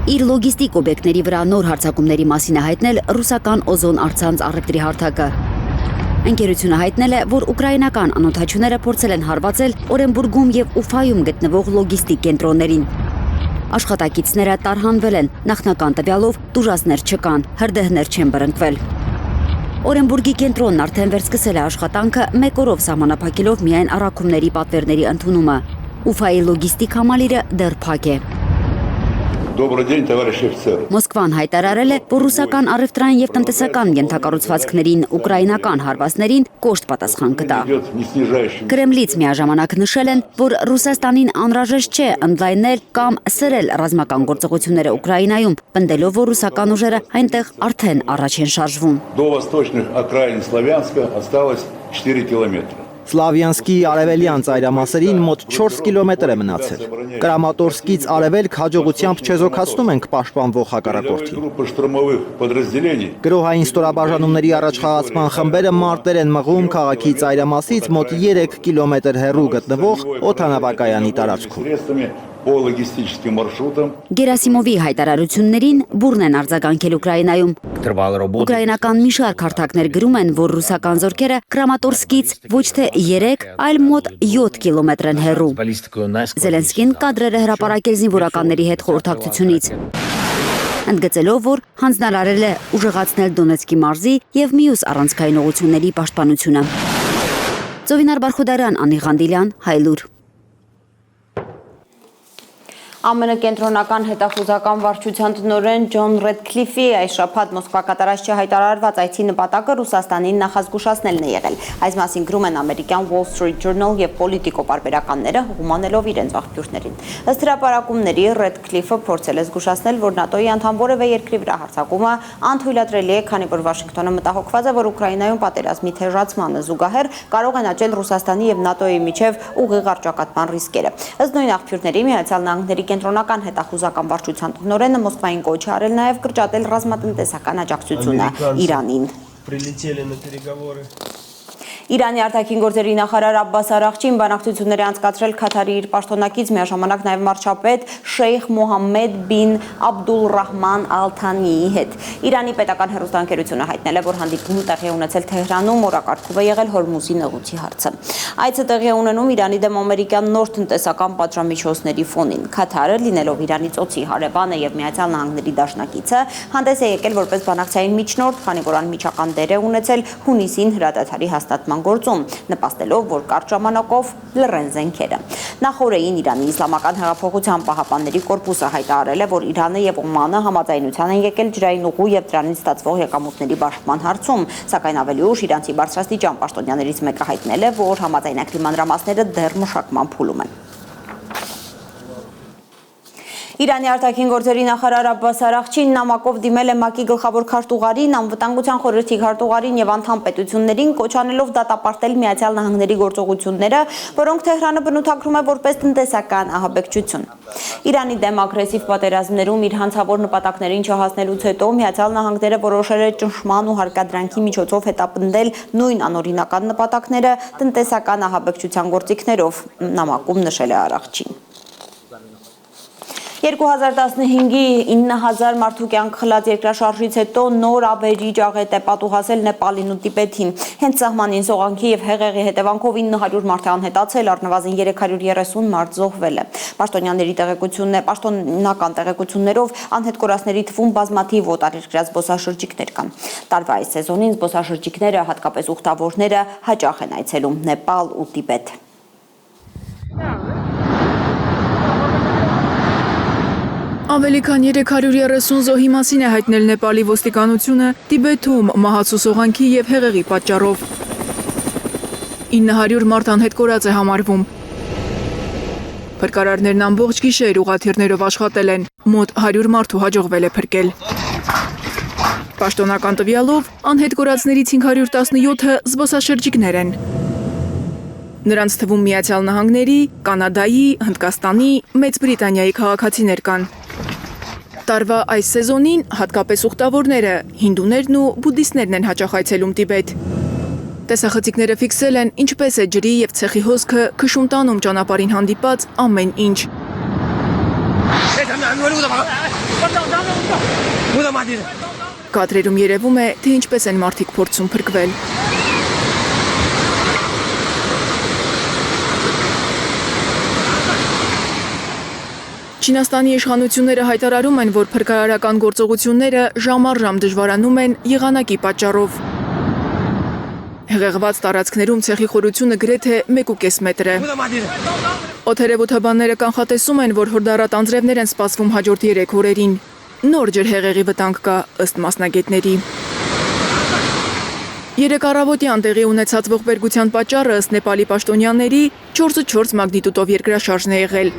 Իր լոգիստիկ օբյեկտների վրա նոր հարձակումների մասին է հայտնել ռուսական օզոն առցանց առևտրի հարթակը։ Ընկերությունը հայտնել է, որ ուկրաինական անօդաչուները փորձել են հարվածել Օրենբուրգում եւ Ուֆայում գտնվող լոգիստիկ կենտրոններին։ Աշխատակիցները տարհանվել են, նախնական տվյալով տուժածներ չկան, հրդեհներ չեն բռնկվել։ Օրենբուրգի կենտրոնն արդեն վերսկսել է աշխատանքը 1 օրով սահմանափակելով միայն առաքումների պատվերների ընդունումը։ Ուֆայի լոգիստիկ համալիրը դեռ փակ է։ Добрый день, товарищ офицер. Մոսկվան հայտարարել է, որ ռուսական առևտրային եւ տնտեսական ենթակառուցվածքներին ուկրաինական հարվածներին կոշտ պատասխան կտա։ Կրեմլից միաժամանակ նշել են, որ Ռուսաստանին անհրաժեշտ չէ ընդլայնել կամ սրել ռազմական գործողությունները Ուկրաինայում, պնդելով, որ ռուսական ուժերը այնտեղ արդեն առաջ են շարժվում։ До восточных окраин Славянска осталось 4 километра. Սլավյանսկի արևելյան ծայրամասերին մոտ 4 կիլոմետր է մնացել։ Կրամատորսկից արևելք հաջողությամբ չեզոքացնում ենք պաշտպանվող հակառակորդին։ Գրոհային ստորաբաժանումների առաջխաղացման խմբերը մարտեր են մղում քաղաքի ծայրամասից մոտ 3 կիլոմետր հեռու գտնվող օդանավակայանի տարածքում։ Գերասիմովի հայտարարություններին բուռն են արձագանքել Ուկրաինայում։ Ուկրաինական մի շարք հարթակներ գրում են, որ ռուսական զորքերը Կրամատորսկից ոչ թե 3, այլ մոտ 7 կիլոմետր են հեռու։ Զելենսկին կադրեր է հրապարակել զինվորականների հետ խորհրդակցությունից, ընդգծելով, որ հանձնարարել է ուժեղացնել Դոնեցկի մարզի եւ մյուս առանցքային ուղղությունների պաշտպանությունը։ Ծովինար Բարխուդարյան, Անի Ղանդիլյան, Հայլուր։ ԱՄՆ կենտրոնական հետախուզական վարչության տնօրեն Ջոն Ռեդքլիֆի այս շաբաթ Մոսկվա կատարած չհայտարարված այցի նպատակը Ռուսաստանին նախազգուշացնելն է եղել։ Այս մասին գրում են ամերիկյան Wall Street Journal եւ Politico պարբերականները, հղումանելով իրենց աղբյուրներին։ Ըստ հրապարակումների Ռեդքլիֆը փորձել է զգուշացնել, որ ՆԱՏՕ-ի անդամ որևէ երկրի վրա հարձակումը անթույլատրելի է, քանի որ Վաշինգտոնը մտահոգված է, որ Ուկրաինայում պատերազմի թեժացմանը զուգահեռ կարող են աճել Ռուսաստանի եւ ՆԱՏՕ-ի միջև ուղիղ առճակատման ռիսկերը։ Ըստ նույն աղբյուրների Միացյալ Նահանգների կենտրոնական հետախուզական վարչության տնօրենը Մոսկվային կոչ է արել նաև կրճատել ռազմատնտեսական աջակցությունը Իրանին։ Իրանի արտաքին գործերի նախարար Աբբաս Արաղչին բանակցություններ է անցկացրել Քաթարի իր պաշտոնակից, միաժամանակ նաև վարչապետ Շեյխ Մոհամմեդ բին Աբդուլռահման Ալ Թանիի հետ։ Իրանի պետական հեռուստաընկերությունը հայտնել է, որ հանդիպումը տեղի ունեցել Թեհրանում, օրակարգով է եղել Հորմուզի նեղուցի հարցը։ Այցը տեղի ունենում Իրանի դեմ ամերիկյան նոր տնտեսական պատժամիջոցների ֆոնին։ Քաթարը, լինելով Իրանի ծոցի հարևանը եւ Միացյալ Նահանգների դաշնակիցը, հանդես է եկել որպես բանակցային միջնորդ, քանի որ անմիջական դեր է ունեցել հունիսին հրադադարի հաստատման գործում, նպաստելով, որ կարճ ժամանակով լռեն զենքերը։ Նախորդին Իրանի Իսլամական հեղափոխության պահապանների կորպուսը հայտարարել է, որ Իրանը եւ Օմանը համաձայնության են եկել ջրային ուղու եւ դրանից ստացվող եկամուտների բաշխման հարցում, սակայն ավելի ուշ իրանցի բարձրաստիճան պաշտոնյաներից մեկը հայտնել է, որ համաձայնագրի մանրամասները դեռ մշակման փուլում են։ Իրանի արտաքին գործերի նախարար Աբբաս Արաղչին նամակով դիմել է ՄԱԿ-ի գլխավոր քարտուղարին, անվտանգության խորհրդի քարտուղարին եւ անդամ պետություններին, կոչանելով դատապարտել Միացյալ Նահանգների գործողությունները, որոնք Թեհրանը բնութագրում է որպես տնտեսական ահաբեկչություն։ Իրանի դեմ ագրեսիվ պատերազմներում իր հանցավոր նպատակներին չհասնելուց հետո Միացյալ Նահանգները որոշել է ճնշման ու հարկադրանքի միջոցով հետապնդել նույն անօրինական նպատակները տնտեսական ահաբեկչության գործիքներով, նամակում նշել է Արաղչին։ 2015-ի 9000 մարդու կյանք խլած երկրաշարժից հետո նոր ավերիչ աղետ է պատուհասել Նեպալին ու Տիբեթին։ Հենց սահմանին սողանքի եւ հեղեղի հետևանքով 900 մարդ է անհետացել, առնվազն 330 մարդ զոհվել է։ Պաշտոնական տեղեկություններով անհետ կորածների թվում բազմաթիվ օտարերկրյա զբոսաշրջիկներ կան։ Տարվա այս սեզոնին զբոսաշրջիկները, հատկապես ուխտավորները, հաճախ են այցելում Նեպալ ու Տիբեթ։ Ավելի քան 330 զոհի մասին է հայտնել Նեպալի ոստիկանությունը Տիբեթում մահացու սողանքի եւ հեղեղի պատճառով։ 900 մարդ անհետ կորած է համարվում։ Փրկարարներն ամբողջ գիշեր ուղղաթիռներով աշխատել են, մոտ 100 մարդու հաջողվել է փրկել։ Պաշտոնական տվյալով անհետ կորածներից 517-ը զբոսաշրջիկներ են։ Նրանց թվում Միացյալ Նահանգների, Կանադայի, Հնդկաստանի, Մեծ Բրիտանիայի քաղաքացիներ կան։ Տարվա այս սեզոնին հատկապես ուխտավորները, հինդուներն ու բուդդիստներն են հաճախ այցելում Տիբեթ։ Տեսախցիկները ֆիքսել են ինչպես է ջրի եւ ցեխի հոսքը քշում տանում ճանապարհին հանդիպած ամեն ինչ։ Կադրերում երևում է, թե ինչպես են մարդիկ փորձում փրկվել։ Չինաստանի իշխանությունները հայտարարում են, որ փրկարարական գործողությունները ժամ առ ժամ դժվարանում են եղանակի պատճառով։ Հեղեղված տարածքներում ցեխի խորությունը գրեթե 1.5 մետր է։ Օդերևութաբանները կանխատեսում են, որ հորդառատ անձրևներ են սպասվում հաջորդ 3 օրերին։ Նոր ջրհեղեղի վտանգ կա ըստ մասնագետների։ Երեկ առավոտյան տեղի ունեցած ողբերգության պատճառը ըստ Նեպալի պաշտոնյաների 4.4 մագնիտուդով երկրաշարժն է եղել։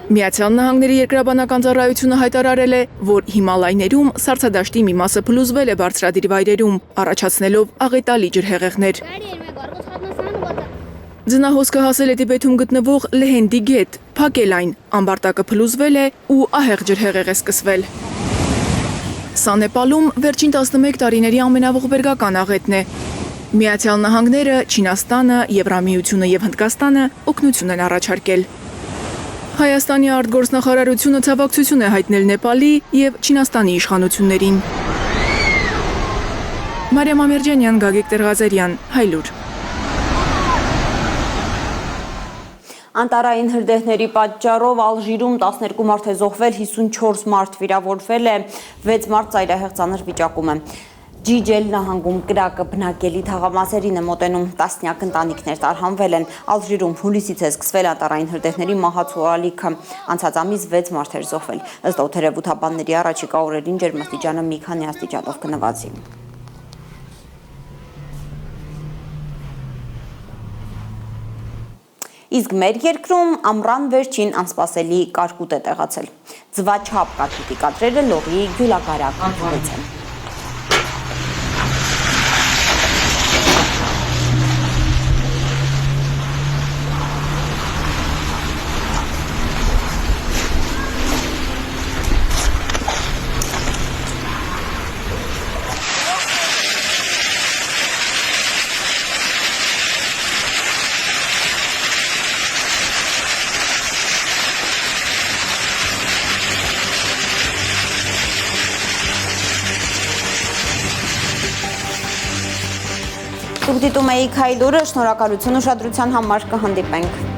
Միացյալ Նահանգների երկրաբանական ծառայությունը հայտարարել է, որ Հիմալայներում սառցադաշտի մի մասը փլուզվել է բարձրադիր վայրերում, առաջացնելով աղետալի ջրհեղեղներ։ Ձնահոսքը հասել է Տիբեթում գտնվող Լեհենդի գետ, փակել այն, ամբարտակը փլուզվել է ու ահեղ ջրհեղեղ է սկսվել։ Սա Նեպալում վերջին 11 տարիների ամենաողբերգական աղետն է։ Միացյալ Նահանգները, Չինաստանը, Եվրամիությունը եւ Հնդկաստանը օգնություն են առաջարկել։ Հայաստանի արտգործնախարարությունը ցավակցություն է հայտնել Նեպալի եւ Չինաստանի իշխանություններին։ Մարիամ Ամերջանյան, Գագիկ Տերղազարյան, Հայլուր։ Անտարային հրդեհների պատճառով Ալժիրում 12 մարդ է զոհվել, 54 մարդ վիրավորվել է, 6 մարդ ծայրահեղ ծանր վիճակում է։ Ջիջել նահանգում կրակը բնակելի թաղամասերին է մոտենում, տասնյակ ընտանիքներ տարհանվել են։ Ալժիրում հուլիսից է սկսվել անտարային հրդեհների մահացու ալիքը, անցած ամիս 6 մարդ էր զոհվել։ Ըստ օդերևութաբանների առաջիկա օրերին ջերմաստիճանը մի քանի աստիճանով կնվազի։ Իսկ մեր երկրում ամռան վերջին անսպասելի կարկուտ է տեղացել։ Ձվաչափ կարկուտի կադրերը լողի գյուլակարակ են։ Դուք դիտում էիք Հայլուրը, շնորհակալություն ուշադրության համար, կհանդիպենք։